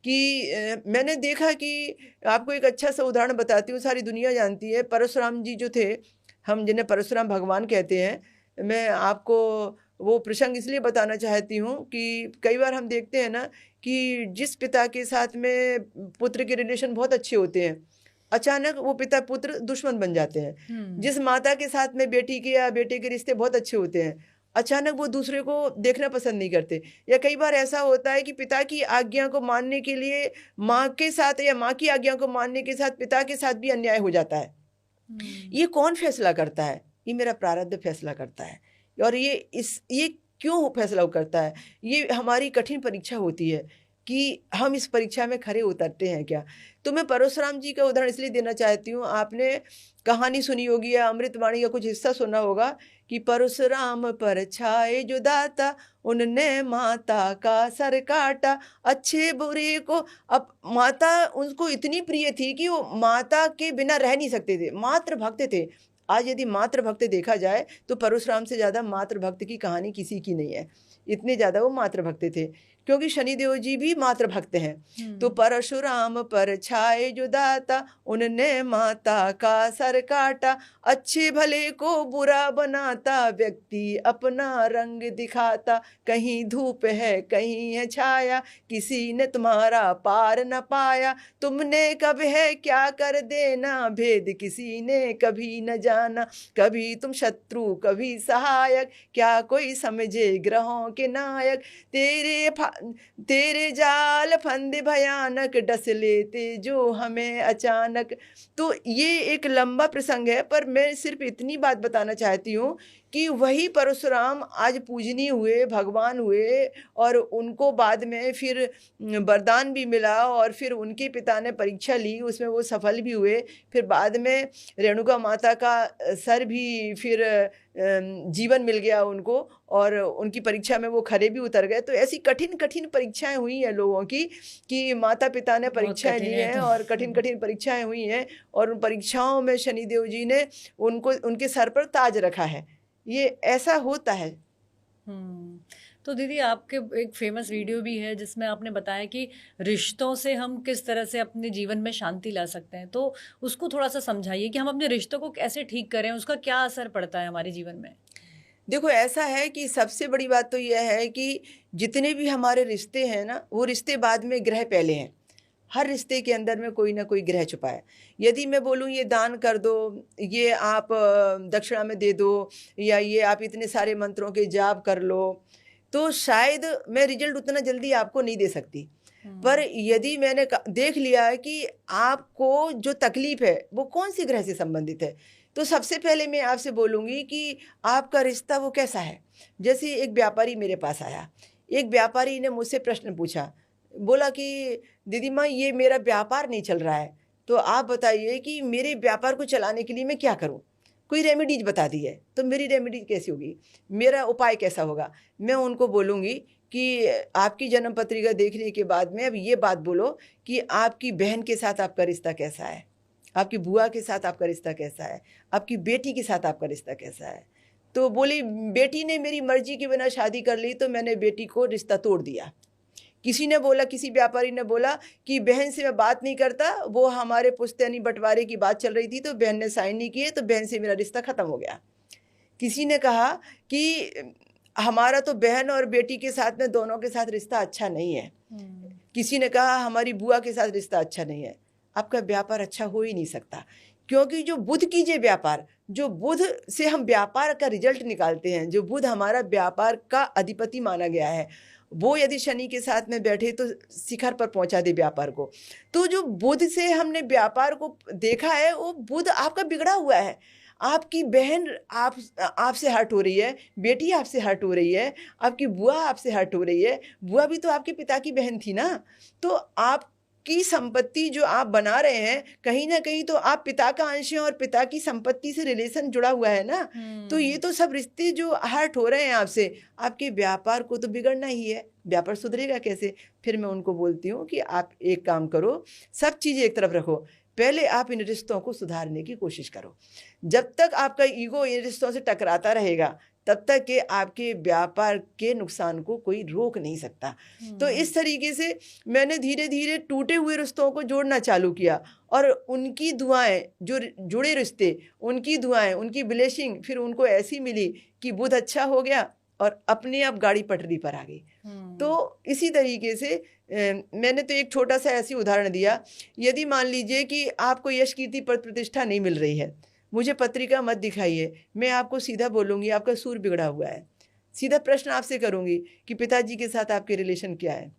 कि मैंने देखा कि आपको एक अच्छा सा उदाहरण बताती हूँ, सारी दुनिया जानती है। परशुराम जी जो थे, हम जिन्हें परशुराम भगवान कहते हैं, मैं आपको वो प्रसंग इसलिए बताना चाहती हूँ कि कई बार हम देखते हैं ना कि जिस पिता के साथ में पुत्र के रिलेशन बहुत अच्छे होते हैं, अचानक वो पिता पुत्र दुश्मन बन जाते हैं। जिस माता के साथ में बेटी के या बेटे के रिश्ते बहुत अच्छे होते हैं, अचानक वो दूसरे को देखना पसंद नहीं करते। या कई बार ऐसा होता है कि पिता की आज्ञा को मानने के लिए माँ के साथ या माँ की आज्ञा को मानने के साथ पिता के साथ भी अन्याय हो जाता है। ये कौन फैसला करता है? ये मेरा प्रारब्ध फैसला करता है। और ये क्यों फैसला करता है? ये हमारी कठिन परीक्षा होती है कि हम इस परीक्षा में खरे उतरते हैं क्या। तो मैं परशुराम जी का उदाहरण इसलिए देना चाहती हूँ। आपने कहानी सुनी होगी या अमृतवाणी का कुछ हिस्सा सुना होगा कि परशुराम पर छाए जो दाता, उनने माता का सर काटा, अच्छे बुरे को। अब माता उनको इतनी प्रिय थी कि वो माता के बिना रह नहीं सकते थे, मातृ भक्त थे। आज यदि मातृ भक्त देखा जाए तो परशुराम से ज़्यादा मातृ भक्त की कहानी किसी की नहीं है। इतने ज़्यादा वो मातृ भक्त थे, क्योंकि शनिदेव जी भी मातृ भक्त हैं। तो परशुराम पर छाए जो दाता, उनने माता का सर काटा, अच्छे भले को बुरा बनाता, व्यक्ति अपना रंग दिखाता, कहीं धूप है कहीं है छाया, किसी ने तुम्हारा पार न पाया, तुमने कब है क्या कर देना, भेद किसी ने कभी न जाना, कभी तुम शत्रु कभी सहायक, क्या कोई समझे ग्रहों के नायक, तेरे जाल फंदे भयानक, डस लेते जो हमें अचानक। तो ये एक लंबा प्रसंग है, पर मैं सिर्फ इतनी बात बताना चाहती हूँ कि वही परशुराम आज पूजनीय हुए, भगवान हुए, और उनको बाद में फिर वरदान भी मिला और फिर उनके पिता ने परीक्षा ली, उसमें वो सफल भी हुए। फिर बाद में रेणुका माता का सर भी फिर जीवन मिल गया उनको और उनकी परीक्षा में वो खरे भी उतर गए। तो ऐसी कठिन कठिन परीक्षाएं हुई हैं लोगों की कि माता पिता ने परीक्षाएं ली हैं और कठिन कठिन परीक्षाएं हुई हैं, और उन परीक्षाओं में शनिदेव जी ने उनको उनके सर पर ताज रखा है। ये ऐसा होता है। तो दीदी, आपके एक फेमस वीडियो भी है जिसमें आपने बताया कि रिश्तों से हम किस तरह से अपने जीवन में शांति ला सकते हैं, तो उसको थोड़ा सा समझाइए कि हम अपने रिश्तों को कैसे ठीक करें, उसका क्या असर पड़ता है हमारे जीवन में। देखो, ऐसा है कि सबसे बड़ी बात तो यह है कि जितने भी हमारे रिश्ते हैं ना, वो रिश्ते बाद में ग्रह पहले हैं। हर रिश्ते के अंदर में कोई ना कोई ग्रह छुपा है। यदि मैं बोलूँ ये दान कर दो, ये आप दक्षिणा में दे दो, या ये आप इतने सारे मंत्रों के जाप कर लो, तो शायद मैं रिजल्ट उतना जल्दी आपको नहीं दे सकती। पर यदि मैंने देख लिया है कि आपको जो तकलीफ है वो कौन सी ग्रह से संबंधित है, तो सबसे पहले मैं आपसे बोलूँगी कि आपका रिश्ता वो कैसा है। जैसे एक व्यापारी मेरे पास आया, एक व्यापारी ने मुझसे प्रश्न पूछा, बोला कि दीदी माँ, ये मेरा व्यापार नहीं चल रहा है, तो आप बताइए कि मेरे व्यापार को चलाने के लिए मैं क्या करूं। कोई रेमेडीज बता दी है, तो मेरी रेमेडी कैसी होगी, मेरा उपाय कैसा होगा। मैं उनको बोलूँगी कि आपकी जन्म पत्रिका देखने के बाद में अब ये बात बोलो कि आपकी बहन के साथ आपका रिश्ता कैसा है, आपकी बुआ के साथ आपका रिश्ता कैसा है, आपकी बेटी के साथ आपका रिश्ता कैसा है। तो बोली बेटी ने मेरी मर्जी के बिना शादी कर ली तो मैंने बेटी को रिश्ता तोड़ दिया। किसी ने बोला, किसी व्यापारी ने बोला कि बहन से मैं बात नहीं करता, वो हमारे पुश्तैनी बंटवारे की बात चल रही थी तो बहन ने साइन नहीं किए तो बहन से मेरा रिश्ता ख़त्म हो गया। किसी ने कहा कि हमारा तो बहन और बेटी के साथ में दोनों के साथ रिश्ता अच्छा नहीं है। किसी ने कहा हमारी बुआ के साथ रिश्ता अच्छा नहीं है। आपका व्यापार अच्छा हो ही नहीं सकता, क्योंकि जो बुध कीजिए व्यापार, जो बुध से हम व्यापार का रिजल्ट निकालते हैं, जो बुध हमारा व्यापार का अधिपति माना गया है, वो यदि शनि के साथ में बैठे तो शिखर पर पहुंचा दे व्यापार को। तो जो बुध से हमने व्यापार को देखा है, वो बुध आपका बिगड़ा हुआ है। आपकी बहन आपसे हर्ट हो रही है, बेटी आपसे हर्ट हो रही है, आपकी बुआ आपसे हर्ट हो रही है। बुआ भी तो आपके पिता की बहन थी ना। तो आपकी संपत्ति जो आप बना रहे हैं, कहीं ना कहीं तो आप पिता का अंश हैं और पिता की संपत्ति से रिलेशन जुड़ा हुआ है ना। तो ये तो सब रिश्ते जो हर्ट हो रहे हैं आपसे, आपके व्यापार को तो बिगड़ना ही है। व्यापार सुधरेगा कैसे? फिर मैं उनको बोलती हूँ कि आप एक काम करो, सब चीज़ें एक तरफ रखो, पहले आप इन रिश्तों को सुधारने की कोशिश करो। जब तक आपका ईगो इन रिश्तों से टकराता रहेगा, तब तक के आपके व्यापार के नुकसान को कोई रोक नहीं सकता। तो इस तरीके से मैंने धीरे धीरे टूटे हुए रिश्तों को जोड़ना चालू किया, और उनकी दुआएं, जो जुड़े रिश्ते, उनकी दुआएं, उनकी ब्लेसिंग फिर उनको ऐसी मिली कि बुध अच्छा हो गया और अपने आप गाड़ी पटरी पर आ गई। तो इसी तरीके से मैंने तो एक छोटा सा ऐसी उदाहरण दिया। यदि मान लीजिए कि आपको यश कीर्ति पद प्रतिष्ठा नहीं मिल रही है, मुझे पत्रिका मत दिखाइए, मैं आपको सीधा बोलूँगी आपका सूर बिगड़ा हुआ है। सीधा प्रश्न आपसे करूँगी कि पिताजी के साथ आपके रिलेशन क्या है।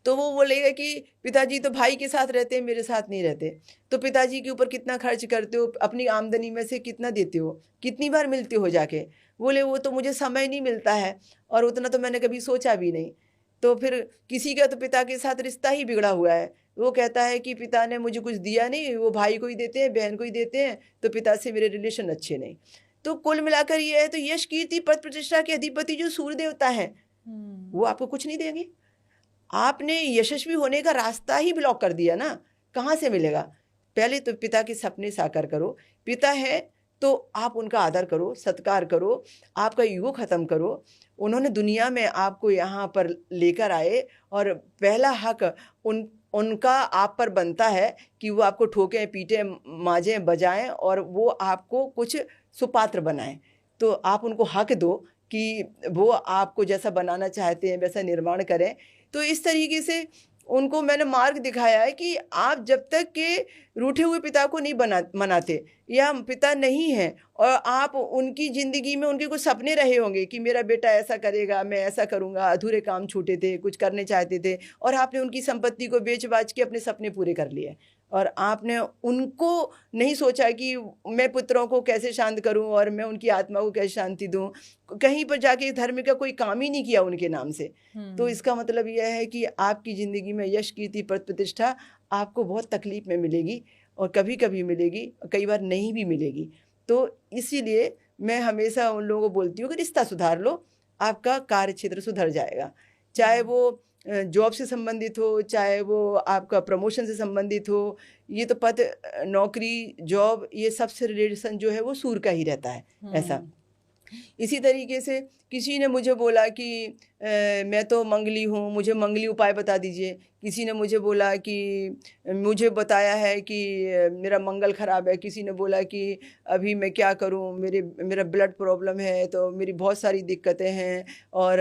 तो वो बोलेगा कि पिताजी तो भाई के साथ रहते हैं, मेरे साथ नहीं रहते। तो पिताजी के ऊपर कितना खर्च करते हो, अपनी आमदनी में से कितना देते हो, कितनी बार मिलते हो जाके? बोले वो तो मुझे समय नहीं मिलता है और उतना तो मैंने कभी सोचा भी नहीं। तो फिर किसी का तो पिता के साथ रिश्ता ही बिगड़ा हुआ है। वो कहता है कि पिता ने मुझे कुछ दिया नहीं, वो भाई को ही देते हैं, बहन को ही देते हैं, तो पिता से मेरे रिलेशन अच्छे नहीं। तो कुल मिलाकर ये है, तो यश कीर्ति पद प्रतिष्ठा के अधिपति जो सूर्य देवता है, वो आपको कुछ नहीं देंगे। आपने यशस्वी होने का रास्ता ही ब्लॉक कर दिया ना, कहाँ से मिलेगा? पहले तो पिता के सपने साकार करो। पिता है तो आप उनका आदर करो, सत्कार करो, आपका ईगो ख़त्म करो। उन्होंने दुनिया में आपको यहाँ पर लेकर आए और पहला हक उनका आप पर बनता है कि वो आपको ठोकें, पीटें, माजें, बजाएं और वो आपको कुछ सुपात्र बनाएं। तो आप उनको हक दो कि वो आपको जैसा बनाना चाहते हैं वैसा निर्माण करें। तो इस तरीके से उनको मैंने मार्ग दिखाया है कि आप जब तक के रूठे हुए पिता को नहीं मनाते या पिता नहीं है और आप उनकी ज़िंदगी में उनके कुछ सपने रहे होंगे कि मेरा बेटा ऐसा करेगा, मैं ऐसा करूँगा, अधूरे काम छूटे थे, कुछ करने चाहते थे और आपने उनकी संपत्ति को बेच बाच के अपने सपने पूरे कर लिए और आपने उनको नहीं सोचा कि मैं पुत्रों को कैसे शांत करूं और मैं उनकी आत्मा को कैसे शांति दूं। कहीं पर जाके धर्म का कोई काम ही नहीं किया उनके नाम से। तो इसका मतलब यह है कि आपकी ज़िंदगी में यश कीर्ति पद प्रतिष्ठा आपको बहुत तकलीफ में मिलेगी और कभी कभी मिलेगी, कई बार नहीं भी मिलेगी। तो इसीलिए मैं हमेशा उन लोगों को बोलती हूँ कि रिश्ता सुधार लो, आपका कार्य क्षेत्र सुधर जाएगा। चाहे वो जॉब से संबंधित हो, चाहे वो आपका प्रमोशन से संबंधित हो, ये तो पद, नौकरी, जॉब, ये सबसे रिलेशन जो है वो सूर्य का ही रहता है। ऐसा इसी तरीके से किसी ने मुझे बोला कि मैं तो मंगली हूँ, मुझे मंगली उपाय बता दीजिए। किसी ने मुझे बोला कि मुझे बताया है कि मेरा मंगल ख़राब है। किसी ने बोला कि अभी मैं क्या करूँ, मेरा ब्लड प्रॉब्लम है, तो मेरी बहुत सारी दिक्कतें हैं और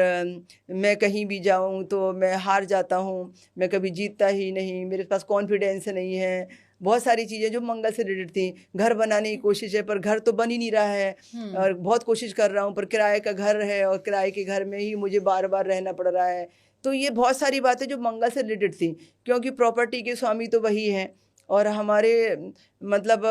मैं कहीं भी जाऊँ तो मैं हार जाता हूँ, मैं कभी जीतता ही नहीं, मेरे पास कॉन्फिडेंस नहीं है। बहुत सारी चीज़ें जो मंगल से रिलेटेड थी। घर बनाने की कोशिश है पर घर तो बन ही नहीं रहा है और बहुत कोशिश कर रहा हूँ पर किराए का घर है और किराए के घर में ही मुझे बार बार रहना पड़ रहा है। तो ये बहुत सारी बातें जो मंगल से रिलेटेड थी, क्योंकि प्रॉपर्टी के स्वामी तो वही हैं और हमारे मतलब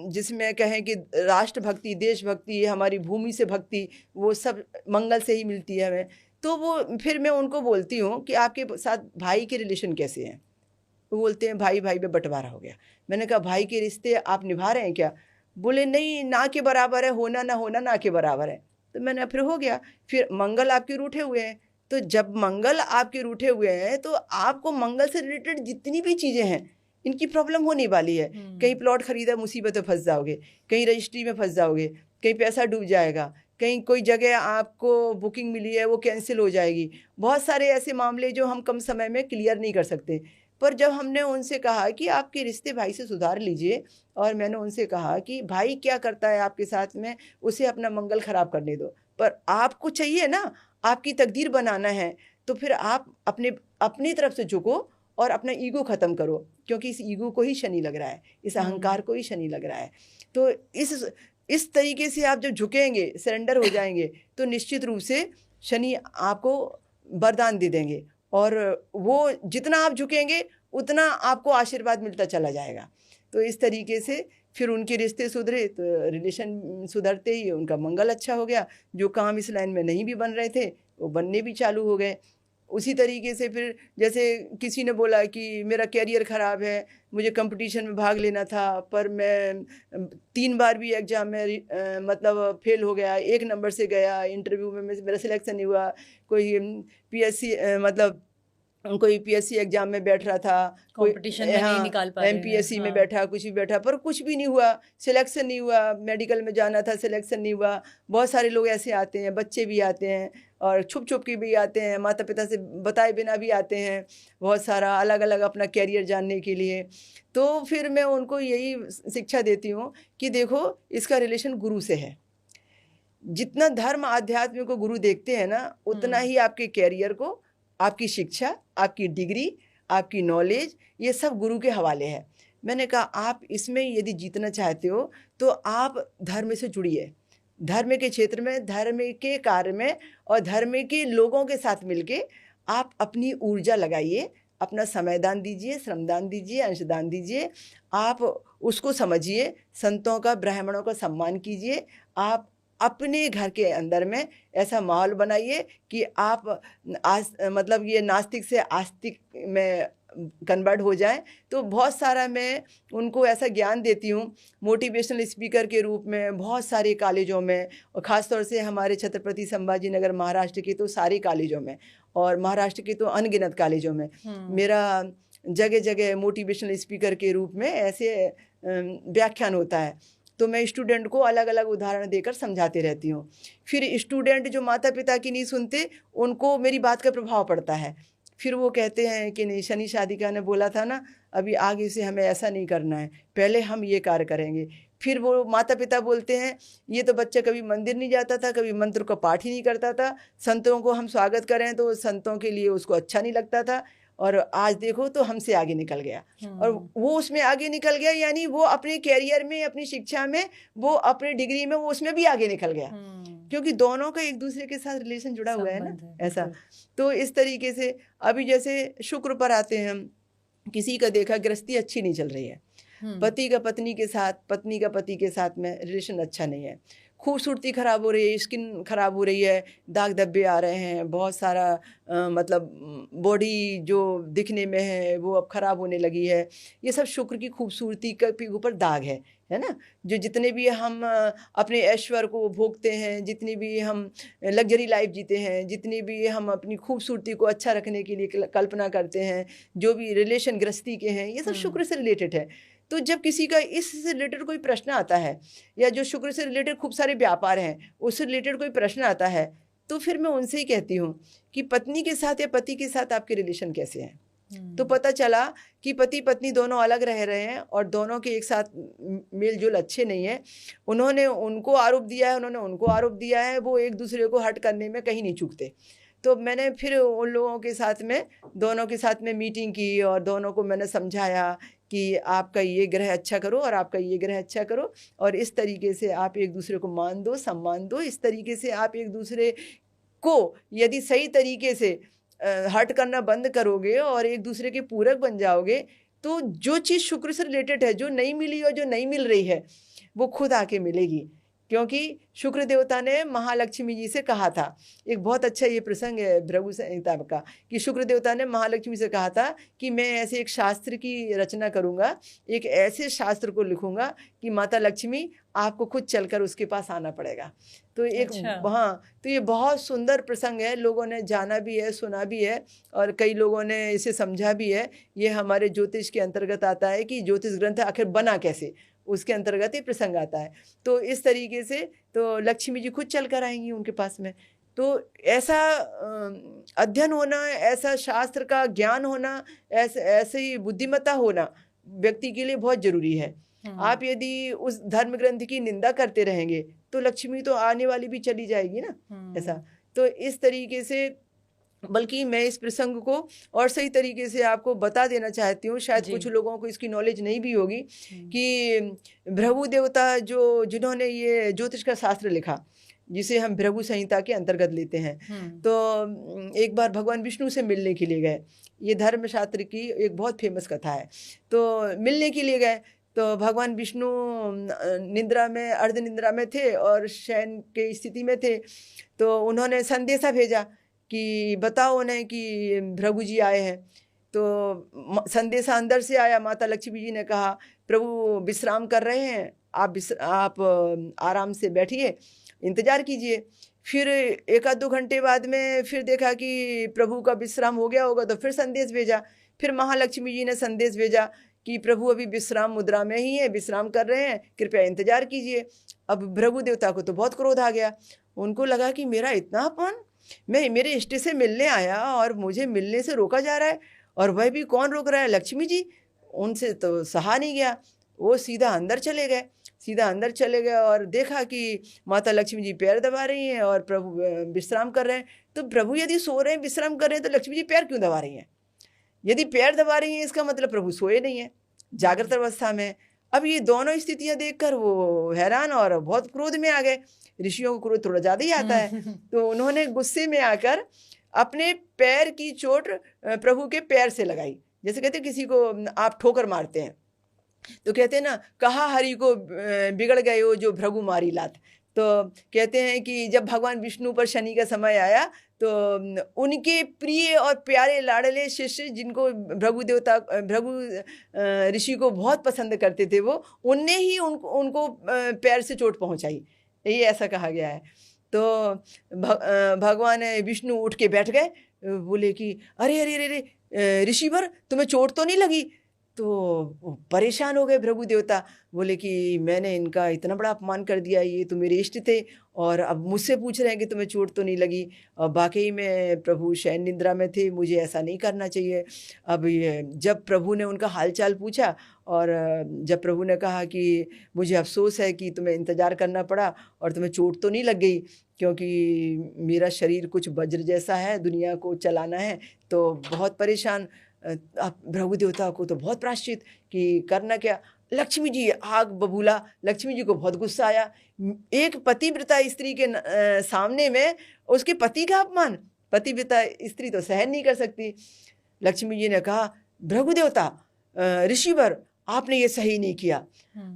जिसमें कहें कि राष्ट्रभक्ति, देशभक्ति, हमारी भूमि से भक्ति, वो सब मंगल से ही मिलती है हमें। तो वो फिर मैं उनको बोलती हूँ कि आपके साथ भाई के रिलेशन कैसे हैं। वो बोलते हैं भाई भाई में बंटवारा हो गया। मैंने कहा भाई के रिश्ते आप निभा रहे हैं क्या? बोले नहीं, ना के बराबर है, होना ना होना ना के बराबर है। तो मैंने फिर हो गया, फिर मंगल आपके रूठे हुए हैं, तो जब मंगल आपके रूठे हुए हैं तो आपको मंगल से रिलेटेड जितनी भी चीज़ें हैं इनकी प्रॉब्लम होने वाली है। कहीं प्लॉट खरीदा, मुसीबत में फंस जाओगे, कहीं रजिस्ट्री में फंस जाओगे, कहीं पैसा डूब जाएगा, कहीं कोई जगह आपको बुकिंग मिली है वो कैंसिल हो जाएगी। बहुत सारे ऐसे मामले जो हम कम समय में क्लियर नहीं कर सकते। पर जब हमने उनसे कहा कि आपके रिश्ते भाई से सुधार लीजिए, और मैंने उनसे कहा कि भाई क्या करता है आपके साथ में, उसे अपना मंगल खराब करने दो, पर आपको चाहिए ना, आपकी तकदीर बनाना है, तो फिर आप अपनी तरफ से झुको और अपना ईगो ख़त्म करो, क्योंकि इस ईगो को ही शनि लग रहा है, इस अहंकार को ही शनि लग रहा है। तो इस तरीके से आप जब झुकेंगे, सरेंडर हो जाएंगे, तो निश्चित रूप से शनि आपको वरदान दे देंगे, और वो जितना आप झुकेंगे उतना आपको आशीर्वाद मिलता चला जाएगा। तो इस तरीके से फिर उनके रिश्ते सुधरे, तो रिलेशन सुधरते ही उनका मंगल अच्छा हो गया। जो काम इस लाइन में नहीं भी बन रहे थे वो बनने भी चालू हो गए। उसी तरीके से फिर जैसे किसी ने बोला कि मेरा कैरियर ख़राब है, मुझे कंपटीशन में भाग लेना था, पर मैं 3 बार भी एग्ज़ाम में मतलब फेल हो गया, 1 नंबर से गया इंटरव्यू में, मेरा सिलेक्शन नहीं हुआ। कोई पीएससी मतलब कोई पीएससी एग्जाम में बैठ रहा था, कोई कंपटीशन में नहीं निकाल पा रहे हैं, एमपीएससी में हाँ। बैठा, कुछ भी बैठा, पर कुछ भी नहीं हुआ, सिलेक्शन नहीं हुआ। मेडिकल में जाना था, सिलेक्शन नहीं हुआ। बहुत सारे लोग ऐसे आते हैं, बच्चे भी आते हैं और छुप छुप के भी आते हैं, माता पिता से बताए बिना भी आते हैं, बहुत सारा अलग अलग अपना कैरियर जानने के लिए। तो फिर मैं उनको यही शिक्षा देती हूँ कि देखो, इसका रिलेशन गुरु से है। जितना धर्म आध्यात्म को गुरु देखते हैं ना, उतना ही आपके कैरियर को, आपकी शिक्षा, आपकी डिग्री, आपकी नॉलेज, ये सब गुरु के हवाले है। मैंने कहा आप इसमें यदि जीतना चाहते हो तो आप धर्म से जुड़िए, धर्म के क्षेत्र में, धर्म के कार्य में और धर्म के लोगों के साथ मिलके आप अपनी ऊर्जा लगाइए, अपना समय दान दीजिए, श्रमदान दीजिए, अंशदान दीजिए, आप उसको समझिए, संतों का, ब्राह्मणों का सम्मान कीजिए। आप अपने घर के अंदर में ऐसा माहौल बनाइए कि आप मतलब ये नास्तिक से आस्तिक में कन्वर्ट हो जाएं। तो बहुत सारा मैं उनको ऐसा ज्ञान देती हूँ मोटिवेशनल स्पीकर के रूप में, बहुत सारे कॉलेजों में, और ख़ास तौर से हमारे छत्रपति संभाजी नगर महाराष्ट्र के तो सारे कॉलेजों में, और महाराष्ट्र के तो अनगिनत कॉलेजों में मेरा जगह जगह मोटिवेशनल स्पीकर के रूप में ऐसे व्याख्यान होता है। तो मैं स्टूडेंट को अलग अलग उदाहरण देकर समझाती रहती हूँ। फिर स्टूडेंट जो माता पिता की नहीं सुनते, उनको मेरी बात का प्रभाव पड़ता है। फिर वो कहते हैं कि नहीं, शनि शादिका ने बोला था ना, अभी आगे से हमें ऐसा नहीं करना है, पहले हम ये कार्य करेंगे। फिर वो माता पिता बोलते हैं, ये तो बच्चा कभी मंदिर नहीं जाता था, कभी मंत्र का पाठ ही नहीं करता था, संतों को हम स्वागत करें तो संतों के लिए उसको अच्छा नहीं लगता था, और आज देखो तो हमसे आगे निकल गया। और वो उसमें आगे निकल गया, यानी वो अपने कैरियर में, अपनी शिक्षा में, वो अपनी डिग्री में, वो उसमें भी आगे निकल गया, क्योंकि दोनों का एक दूसरे के साथ रिलेशन जुड़ा हुआ है ना, ऐसा। तो इस तरीके से अभी जैसे शुक्र पर आते हैं हम, किसी का देखा गृहस्थी अच्छी नहीं चल रही है, पति का पत्नी के साथ, पत्नी का पति के साथ में रिलेशन अच्छा नहीं है, खूबसूरती ख़राब हो रही है, स्किन ख़राब हो रही है, दाग धब्बे आ रहे हैं, बहुत सारा मतलब बॉडी जो दिखने में है वो अब ख़राब होने लगी है। ये सब शुक्र की खूबसूरती के ऊपर दाग है ना। जो जितने भी हम अपने ऐश्वर्य को भोगते हैं, जितनी भी हम लग्जरी लाइफ जीते हैं, जितनी भी हम अपनी खूबसूरती को अच्छा रखने के लिए कल्पना करते हैं, जो भी रिलेशन गृहस्थी के हैं, ये सब शुक्र से रिलेटेड है। तो जब किसी का इससे रिलेटेड कोई प्रश्न आता है, या जो शुक्र से रिलेटेड खूब सारे व्यापार हैं उससे रिलेटेड कोई प्रश्न आता है, तो फिर मैं उनसे ही कहती हूँ कि पत्नी के साथ या पति के साथ आपके रिलेशन कैसे हैं। तो पता चला कि पति पत्नी दोनों अलग रह रहे हैं और दोनों के एक साथ मेल जोल अच्छे नहीं है। उन्होंने उनको आरोप दिया है, उन्होंने उनको आरोप दिया है, वो एक दूसरे को हट करने में कहीं नहीं चूकते। तो मैंने फिर उन लोगों के साथ में, दोनों के साथ में मीटिंग की और दोनों को मैंने समझाया कि आपका ये ग्रह अच्छा करो और आपका ये ग्रह अच्छा करो, और इस तरीके से आप एक दूसरे को मान दो, सम्मान दो। इस तरीके से आप एक दूसरे को यदि सही तरीके से हर्ट करना बंद करोगे और एक दूसरे के पूरक बन जाओगे, तो जो चीज़ शुक्र से रिलेटेड है, जो नहीं मिली और जो नहीं मिल रही है, वो खुद आके मिलेगी। क्योंकि शुक्र देवता ने महालक्ष्मी जी से कहा था, एक बहुत अच्छा ये प्रसंग है भृगु संहिता का, कि शुक्र देवता ने महालक्ष्मी से कहा था कि मैं ऐसे एक शास्त्र की रचना करूँगा, एक ऐसे शास्त्र को लिखूँगा कि माता लक्ष्मी आपको खुद चलकर उसके पास आना पड़ेगा। तो एक हाँ, तो ये बहुत सुंदर प्रसंग है, लोगों ने जाना भी है, सुना भी है, और कई लोगों ने इसे समझा भी है। ये हमारे ज्योतिष के अंतर्गत आता है कि ज्योतिष ग्रंथ आखिर बना कैसे, उसके अंतर्गत ये प्रसंग आता है। तो इस तरीके से तो लक्ष्मी जी खुद चल कर आएंगी उनके पास में। तो ऐसा अध्ययन होना, ऐसा शास्त्र का ज्ञान होना, ऐसे ही बुद्धिमत्ता होना व्यक्ति के लिए बहुत जरूरी है। आप यदि उस धर्म ग्रंथ की निंदा करते रहेंगे तो लक्ष्मी तो आने वाली भी चली जाएगी ना। ऐसा तो इस तरीके से, बल्कि मैं इस प्रसंग को और सही तरीके से आपको बता देना चाहती हूँ, शायद कुछ लोगों को इसकी नॉलेज नहीं भी होगी, कि भृगु देवता जिन्होंने ये ज्योतिष का शास्त्र लिखा, जिसे हम भृगु संहिता के अंतर्गत लेते हैं, तो एक बार भगवान विष्णु से मिलने के लिए गए। ये धर्मशास्त्र की एक बहुत फेमस कथा है। तो मिलने के लिए गए तो भगवान विष्णु निद्रा में, अर्ध निद्रा में थे और शयन के स्थिति में थे। तो उन्होंने संदेशा भेजा कि बताओ उन्हें कि भृगु जी आए हैं। तो संदेशा अंदर से आया, माता लक्ष्मी जी ने कहा प्रभु विश्राम कर रहे हैं, आप आराम से बैठिए, इंतजार कीजिए। फिर एक आध 2 घंटे बाद में फिर देखा कि प्रभु का विश्राम हो गया होगा, तो फिर संदेश भेजा। फिर महालक्ष्मी जी ने संदेश भेजा कि प्रभु अभी विश्राम मुद्रा में ही है, विश्राम कर रहे हैं, कृपया इंतजार कीजिए। अब भृगु देवता को तो बहुत क्रोध आ गया। उनको लगा कि मेरा इतना अपमान, मैं मेरे इष्ट से मिलने आया और मुझे मिलने से रोका जा रहा है, और वह भी कौन रोक रहा है, लक्ष्मी जी। उनसे तो सहा नहीं गया, वो सीधा अंदर चले गए और देखा कि माता लक्ष्मी जी पैर दबा रही हैं और प्रभु विश्राम कर रहे हैं। तो प्रभु यदि सो रहे हैं, विश्राम कर रहे हैं, तो लक्ष्मी जी पैर क्यों दबा रही हैं? यदि पैर दबा रही हैं, इसका मतलब प्रभु सोए नहीं है, जागृत अवस्था में। अब ये दोनों स्थितियां देखकर वो हैरान और बहुत क्रोध में आ गए। ऋषियों को क्रोध थोड़ा ज़्यादा ही आता है। तो उन्होंने गुस्से में आकर अपने पैर की चोट प्रभु के पैर से लगाई। जैसे कहते हैं किसी को आप ठोकर मारते हैं, तो कहते हैं ना, कहा हरि को बिगड़ गए हो जो भृगु मारी लात। तो कहते हैं कि जब भगवान विष्णु पर शनि का समय आया, तो उनके प्रिय और प्यारे लाडले शिष्य, जिनको भृगु ऋषि को बहुत पसंद करते थे, वो उनने ही उनको पैर से चोट पहुंचाई, ये ऐसा कहा गया है। तो भगवान विष्णु उठ के बैठ गए, बोले कि अरे अरे अरे ऋषिवर, तुम्हें चोट तो नहीं लगी? तो परेशान हो गए भृगु देवता, बोले कि मैंने इनका इतना बड़ा अपमान कर दिया, ये तो मेरे इष्ट थे और अब मुझसे पूछ रहे हैं कि तुम्हें चोट तो नहीं लगी। और वाकई में प्रभु शयन निद्रा में थे, मुझे ऐसा नहीं करना चाहिए। अब ये जब प्रभु ने उनका हालचाल पूछा और जब प्रभु ने कहा कि मुझे अफसोस है कि तुम्हें इंतज़ार करना पड़ा और तुम्हें चोट तो नहीं लग गई, क्योंकि मेरा शरीर कुछ वज्र जैसा है, दुनिया को चलाना है, तो बहुत परेशान। भृगु देवता को तो बहुत प्रायश्चित कि करना क्या। लक्ष्मी जी आग बबूला, लक्ष्मी जी को बहुत गुस्सा आया। एक पतिव्रता स्त्री के सामने में उसके पति का अपमान, पतिव्रता स्त्री तो सहन नहीं कर सकती। लक्ष्मी जी ने कहा, भृगु देवता ऋषिवर, आपने ये सही नहीं किया,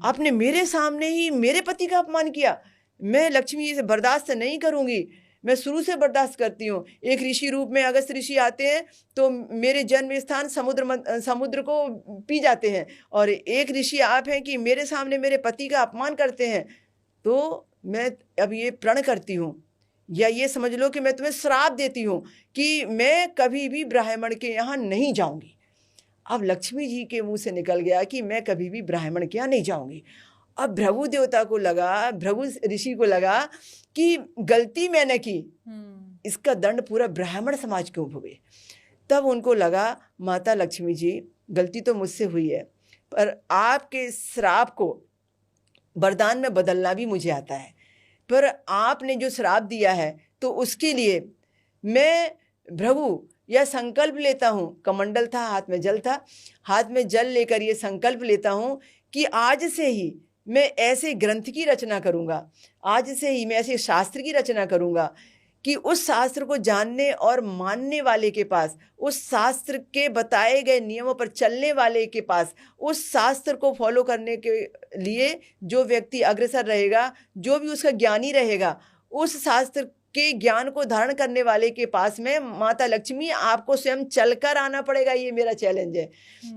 आपने मेरे सामने ही मेरे पति का अपमान किया। मैं लक्ष्मी जी से बर्दाश्त नहीं करूँगी, मैं शुरू से बर्दाश्त करती हूँ। एक ऋषि रूप में अगस्त ऋषि आते हैं तो मेरे जन्म स्थान समुद्र को पी जाते हैं, और एक ऋषि आप हैं कि मेरे सामने मेरे पति का अपमान करते हैं। तो मैं अब ये प्रण करती हूँ, या ये समझ लो कि मैं तुम्हें श्राप देती हूँ कि मैं कभी भी ब्राह्मण के यहाँ नहीं जाऊँगी। अब लक्ष्मी जी के मुँह से निकल गया कि मैं कभी भी ब्राह्मण के यहाँ नहीं जाऊँगी। अब भृगु देवता को लगा, भृगु ऋषि को लगा कि गलती मैंने की, इसका दंड पूरा ब्राह्मण समाज क्यों भोगे। तब उनको लगा, माता लक्ष्मी जी, गलती तो मुझसे हुई है, पर आपके श्राप को वरदान में बदलना भी मुझे आता है। पर आपने जो श्राप दिया है तो उसके लिए मैं भृगु यह संकल्प लेता हूँ, कमंडल था, हाथ में जल था, हाथ में जल लेकर ये संकल्प लेता हूँ कि आज से ही मैं ऐसे ग्रंथ की रचना करूँगा, आज से ही मैं ऐसे शास्त्र की रचना करूँगा कि उस शास्त्र को जानने और मानने वाले के पास, उस शास्त्र के बताए गए नियमों पर चलने वाले के पास, उस शास्त्र को फॉलो करने के लिए जो व्यक्ति अग्रसर रहेगा, जो भी उसका ज्ञानी रहेगा, उस शास्त्र के ज्ञान को धारण करने वाले के पास में माता लक्ष्मी आपको स्वयं चलकर आना पड़ेगा। ये मेरा चैलेंज है।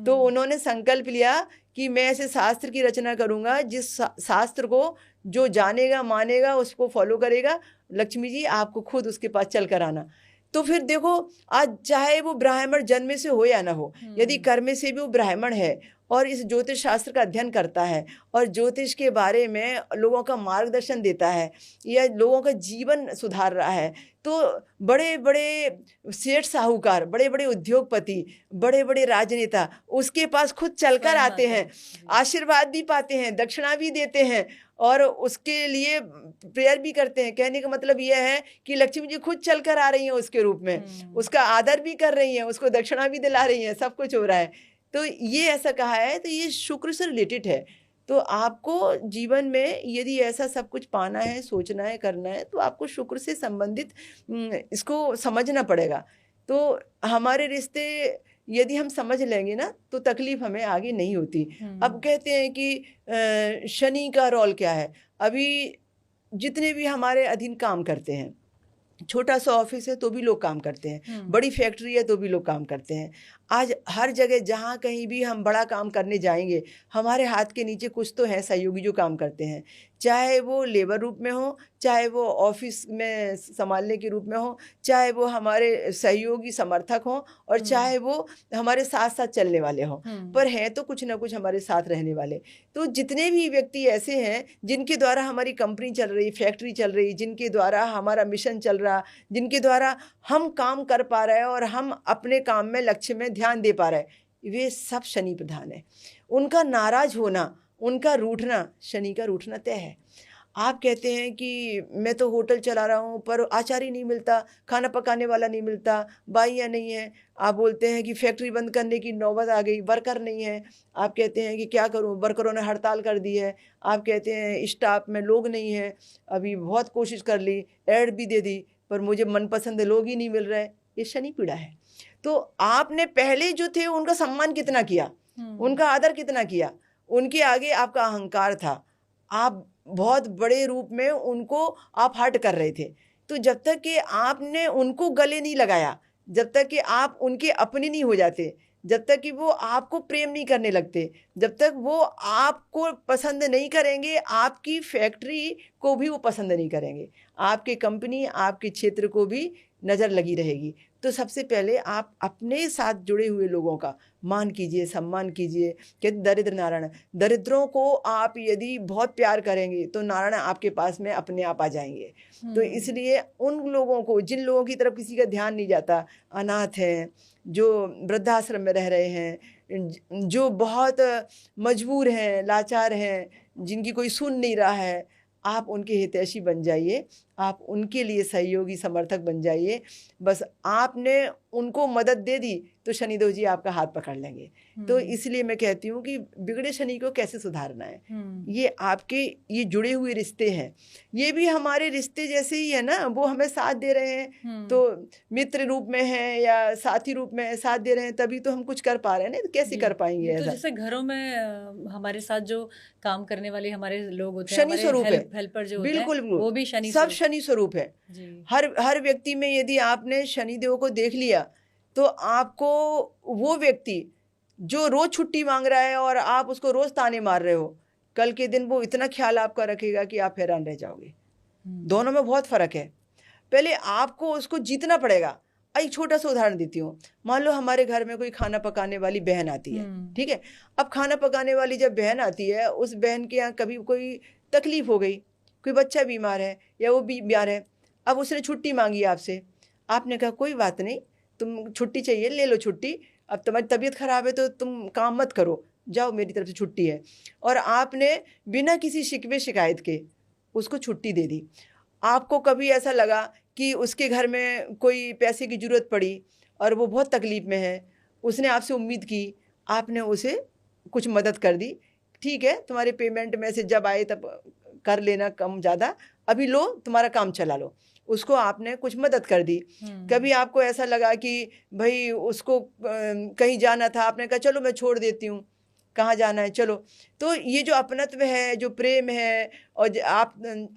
तो उन्होंने संकल्प लिया कि मैं ऐसे शास्त्र की रचना करूंगा जिस शास्त्र को जो जानेगा, मानेगा, उसको फॉलो करेगा, लक्ष्मी जी आपको खुद उसके पास चल कर आना। तो फिर देखो, आज चाहे वो ब्राह्मण जन्म से हो या ना हो, यदि कर्म से भी वो ब्राह्मण है और इस ज्योतिष शास्त्र का अध्ययन करता है और ज्योतिष के बारे में लोगों का मार्गदर्शन देता है या लोगों का जीवन सुधार रहा है, तो बड़े बड़े सेठ साहूकार, बड़े बड़े उद्योगपति, बड़े बड़े राजनेता उसके पास खुद चलकर आते हैं, आशीर्वाद भी पाते हैं, दक्षिणा भी देते हैं और उसके लिए प्रेयर भी करते हैं। कहने का मतलब यह है कि लक्ष्मी जी खुद चलकर आ रही हैं उसके रूप में, उसका आदर भी कर रही हैं, उसको दक्षिणा भी दिला रही हैं, सब कुछ हो रहा है। तो ये ऐसा कहा है, तो ये शुक्र से रिलेटेड है। तो आपको जीवन में यदि ऐसा सब कुछ पाना है, सोचना है, करना है, तो आपको शुक्र से संबंधित इसको समझना पड़ेगा। तो हमारे रिश्ते यदि हम समझ लेंगे ना, तो तकलीफ हमें आगे नहीं होती। अब कहते हैं कि शनि का रोल क्या है। अभी जितने भी हमारे अधीन काम करते हैं, छोटा सा ऑफिस है तो भी लोग काम करते हैं, बड़ी फैक्ट्री है तो भी लोग काम करते हैं। आज हर जगह जहाँ कहीं भी हम बड़ा काम करने जाएंगे, हमारे हाथ के नीचे कुछ तो है सहयोगी जो काम करते हैं, चाहे वो लेबर रूप में हो, चाहे वो ऑफिस में संभालने के रूप में हो, चाहे वो हमारे सहयोगी समर्थक हो, और चाहे वो हमारे साथ साथ चलने वाले हों, पर हैं तो कुछ ना कुछ हमारे साथ रहने वाले। तो जितने भी व्यक्ति ऐसे हैं जिनके द्वारा हमारी कंपनी चल रही, फैक्ट्री चल रही, जिनके द्वारा हमारा मिशन चल रहा, जिनके द्वारा हम काम कर पा रहे हैं और हम अपने काम में, लक्ष्य में ध्यान दे पा रहे हैं, वे सब शनि प्रधान है। उनका नाराज होना, उनका रूठना, शनि का रूठना तय है। आप कहते हैं कि मैं तो होटल चला रहा हूँ पर आचार्य नहीं मिलता, खाना पकाने वाला नहीं मिलता, बाइयाँ नहीं है। आप बोलते हैं कि फैक्ट्री बंद करने की नौबत आ गई, वर्कर नहीं है। आप कहते हैं कि क्या करूँ, वर्करों ने हड़ताल कर दी है। आप कहते हैं स्टाफ में लोग नहीं है, अभी बहुत कोशिश कर ली, ऐड भी दे दी, पर मुझे मनपसंद लोग ही नहीं मिल रहे। ये शनि पीड़ा है। तो आपने पहले जो थे उनका सम्मान कितना किया, उनका आदर कितना किया, उनके आगे आपका अहंकार था, आप बहुत बड़े रूप में उनको आप हर्ट कर रहे थे। तो जब तक कि आपने उनको गले नहीं लगाया, जब तक कि आप उनके अपने नहीं हो जाते, जब तक कि वो आपको प्रेम नहीं करने लगते, जब तक वो आपको पसंद नहीं करेंगे, आपकी फैक्ट्री को भी वो पसंद नहीं करेंगे, आपकी कंपनी, आपके क्षेत्र को भी नज़र लगी रहेगी। तो सबसे पहले आप अपने साथ जुड़े हुए लोगों का मान कीजिए, सम्मान कीजिए। कि दरिद्र नारायण, दरिद्रों को आप यदि बहुत प्यार करेंगे तो नारायण आपके पास में अपने आप आ जाएंगे। तो इसलिए उन लोगों को, जिन लोगों की तरफ किसी का ध्यान नहीं जाता, अनाथ हैं, जो वृद्धाश्रम में रह रहे हैं, जो बहुत मजबूर हैं, लाचार हैं, जिनकी कोई सुन नहीं रहा है, आप उनके हितैषी बन जाइए, आप उनके लिए सहयोगी समर्थक बन जाइए। बस आपने उनको मदद दे दी तो शनिदेव जी आपका हाथ पकड़ लेंगे। तो इसलिए मैं कहती हूँ कि बिगड़े शनि को कैसे सुधारना है, ये आपके ये जुड़े हुए रिश्ते हैं, ये भी हमारे रिश्ते जैसे ही है ना, वो हमें साथ दे रहे हैं, तो मित्र रूप में है या साथी रूप में साथ दे रहे हैं, तभी तो हम कुछ कर पा रहे हैं, नहीं तो कैसे कर पाएंगे ऐसा। तो जैसे घरों में हमारे साथ जो काम करने वाले हमारे लोग होते हैं, शनि स्वरूप है, हेल्पर जो होते हैं, बिल्कुल वो भी शनि, सब शनि स्वरूप है। हर व्यक्ति में यदि आपने शनिदेव को देख लिया तो आपको वो व्यक्ति जो रोज छुट्टी मांग रहा है और आप उसको रोज ताने मार रहे हो, कल के दिन वो इतना ख्याल आपका रखेगा कि आप हैरान रह जाओगे। दोनों में बहुत फर्क है। पहले आपको उसको जीतना पड़ेगा। एक छोटा सा उदाहरण देती हूँ। मान लो हमारे घर में कोई खाना पकाने वाली बहन आती है, ठीक है। अब खाना पकाने वाली जब बहन आती है, उस बहन के यहाँ कभी कोई तकलीफ हो गई, कोई बच्चा बीमार है या वो बीमार है, अब उसने छुट्टी मांगी आपसे, आपने कहा कोई बात नहीं, तुम छुट्टी चाहिए ले लो छुट्टी, अब तुम्हारी तबीयत खराब है तो तुम काम मत करो, जाओ मेरी तरफ से छुट्टी है, और आपने बिना किसी शिकवे शिकायत के उसको छुट्टी दे दी। आपको कभी ऐसा लगा कि उसके घर में कोई पैसे की ज़रूरत पड़ी और वो बहुत तकलीफ़ में है, उसने आपसे उम्मीद की, आपने उसे कुछ मदद कर दी, ठीक है तुम्हारे पेमेंट में से जब आए तब कर लेना कम ज़्यादा, अभी लो तुम्हारा काम चला लो। उसको आपने कुछ मदद कर दी। कभी आपको ऐसा लगा कि भाई उसको कहीं जाना था, आपने कहा चलो मैं छोड़ देती हूँ, कहाँ जाना है चलो। तो ये जो अपनत्व है, जो प्रेम है, और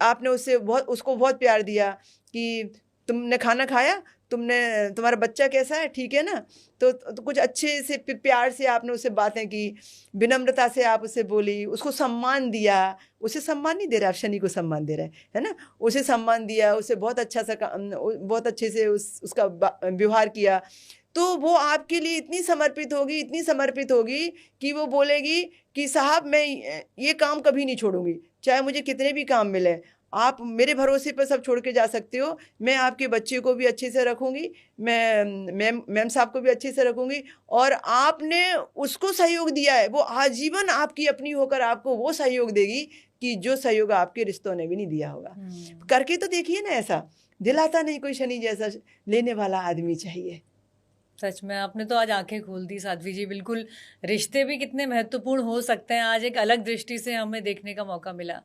आपने उसको बहुत प्यार दिया कि तुमने खाना खाया, तुम्हारा बच्चा कैसा है, ठीक है ना। तो कुछ अच्छे से प्यार से आपने उससे बातें की, विनम्रता से आप उससे बोली, उसको सम्मान दिया। उसे सम्मान नहीं दे रहे आप, शनि को सम्मान दे रहे हैं, है ना। उसे सम्मान दिया, उसे बहुत अच्छा सा बहुत अच्छे से उसका व्यवहार किया। तो वो आपके लिए इतनी समर्पित होगी कि वो बोलेगी कि साहब मैं ये काम कभी नहीं छोड़ूंगी, चाहे मुझे कितने भी काम मिले, आप मेरे भरोसे पर सब छोड़ के जा सकते हो। मैं आपके बच्चे को भी अच्छे से रखूंगी, मैं मैम साहब को भी अच्छे से रखूंगी। और आपने उसको सहयोग दिया है, वो आजीवन आपकी अपनी होकर आपको वो सहयोग देगी कि जो सहयोग आपके रिश्तों ने भी नहीं दिया होगा। करके तो देखिए ना, ऐसा दिलाता नहीं कोई शनि जैसा लेने वाला आदमी चाहिए। सच में आपने तो आज आंखें खोल दी साध्वी जी। बिल्कुल, रिश्ते भी कितने महत्वपूर्ण हो सकते हैं आज एक अलग दृष्टि से हमें देखने का मौका मिला।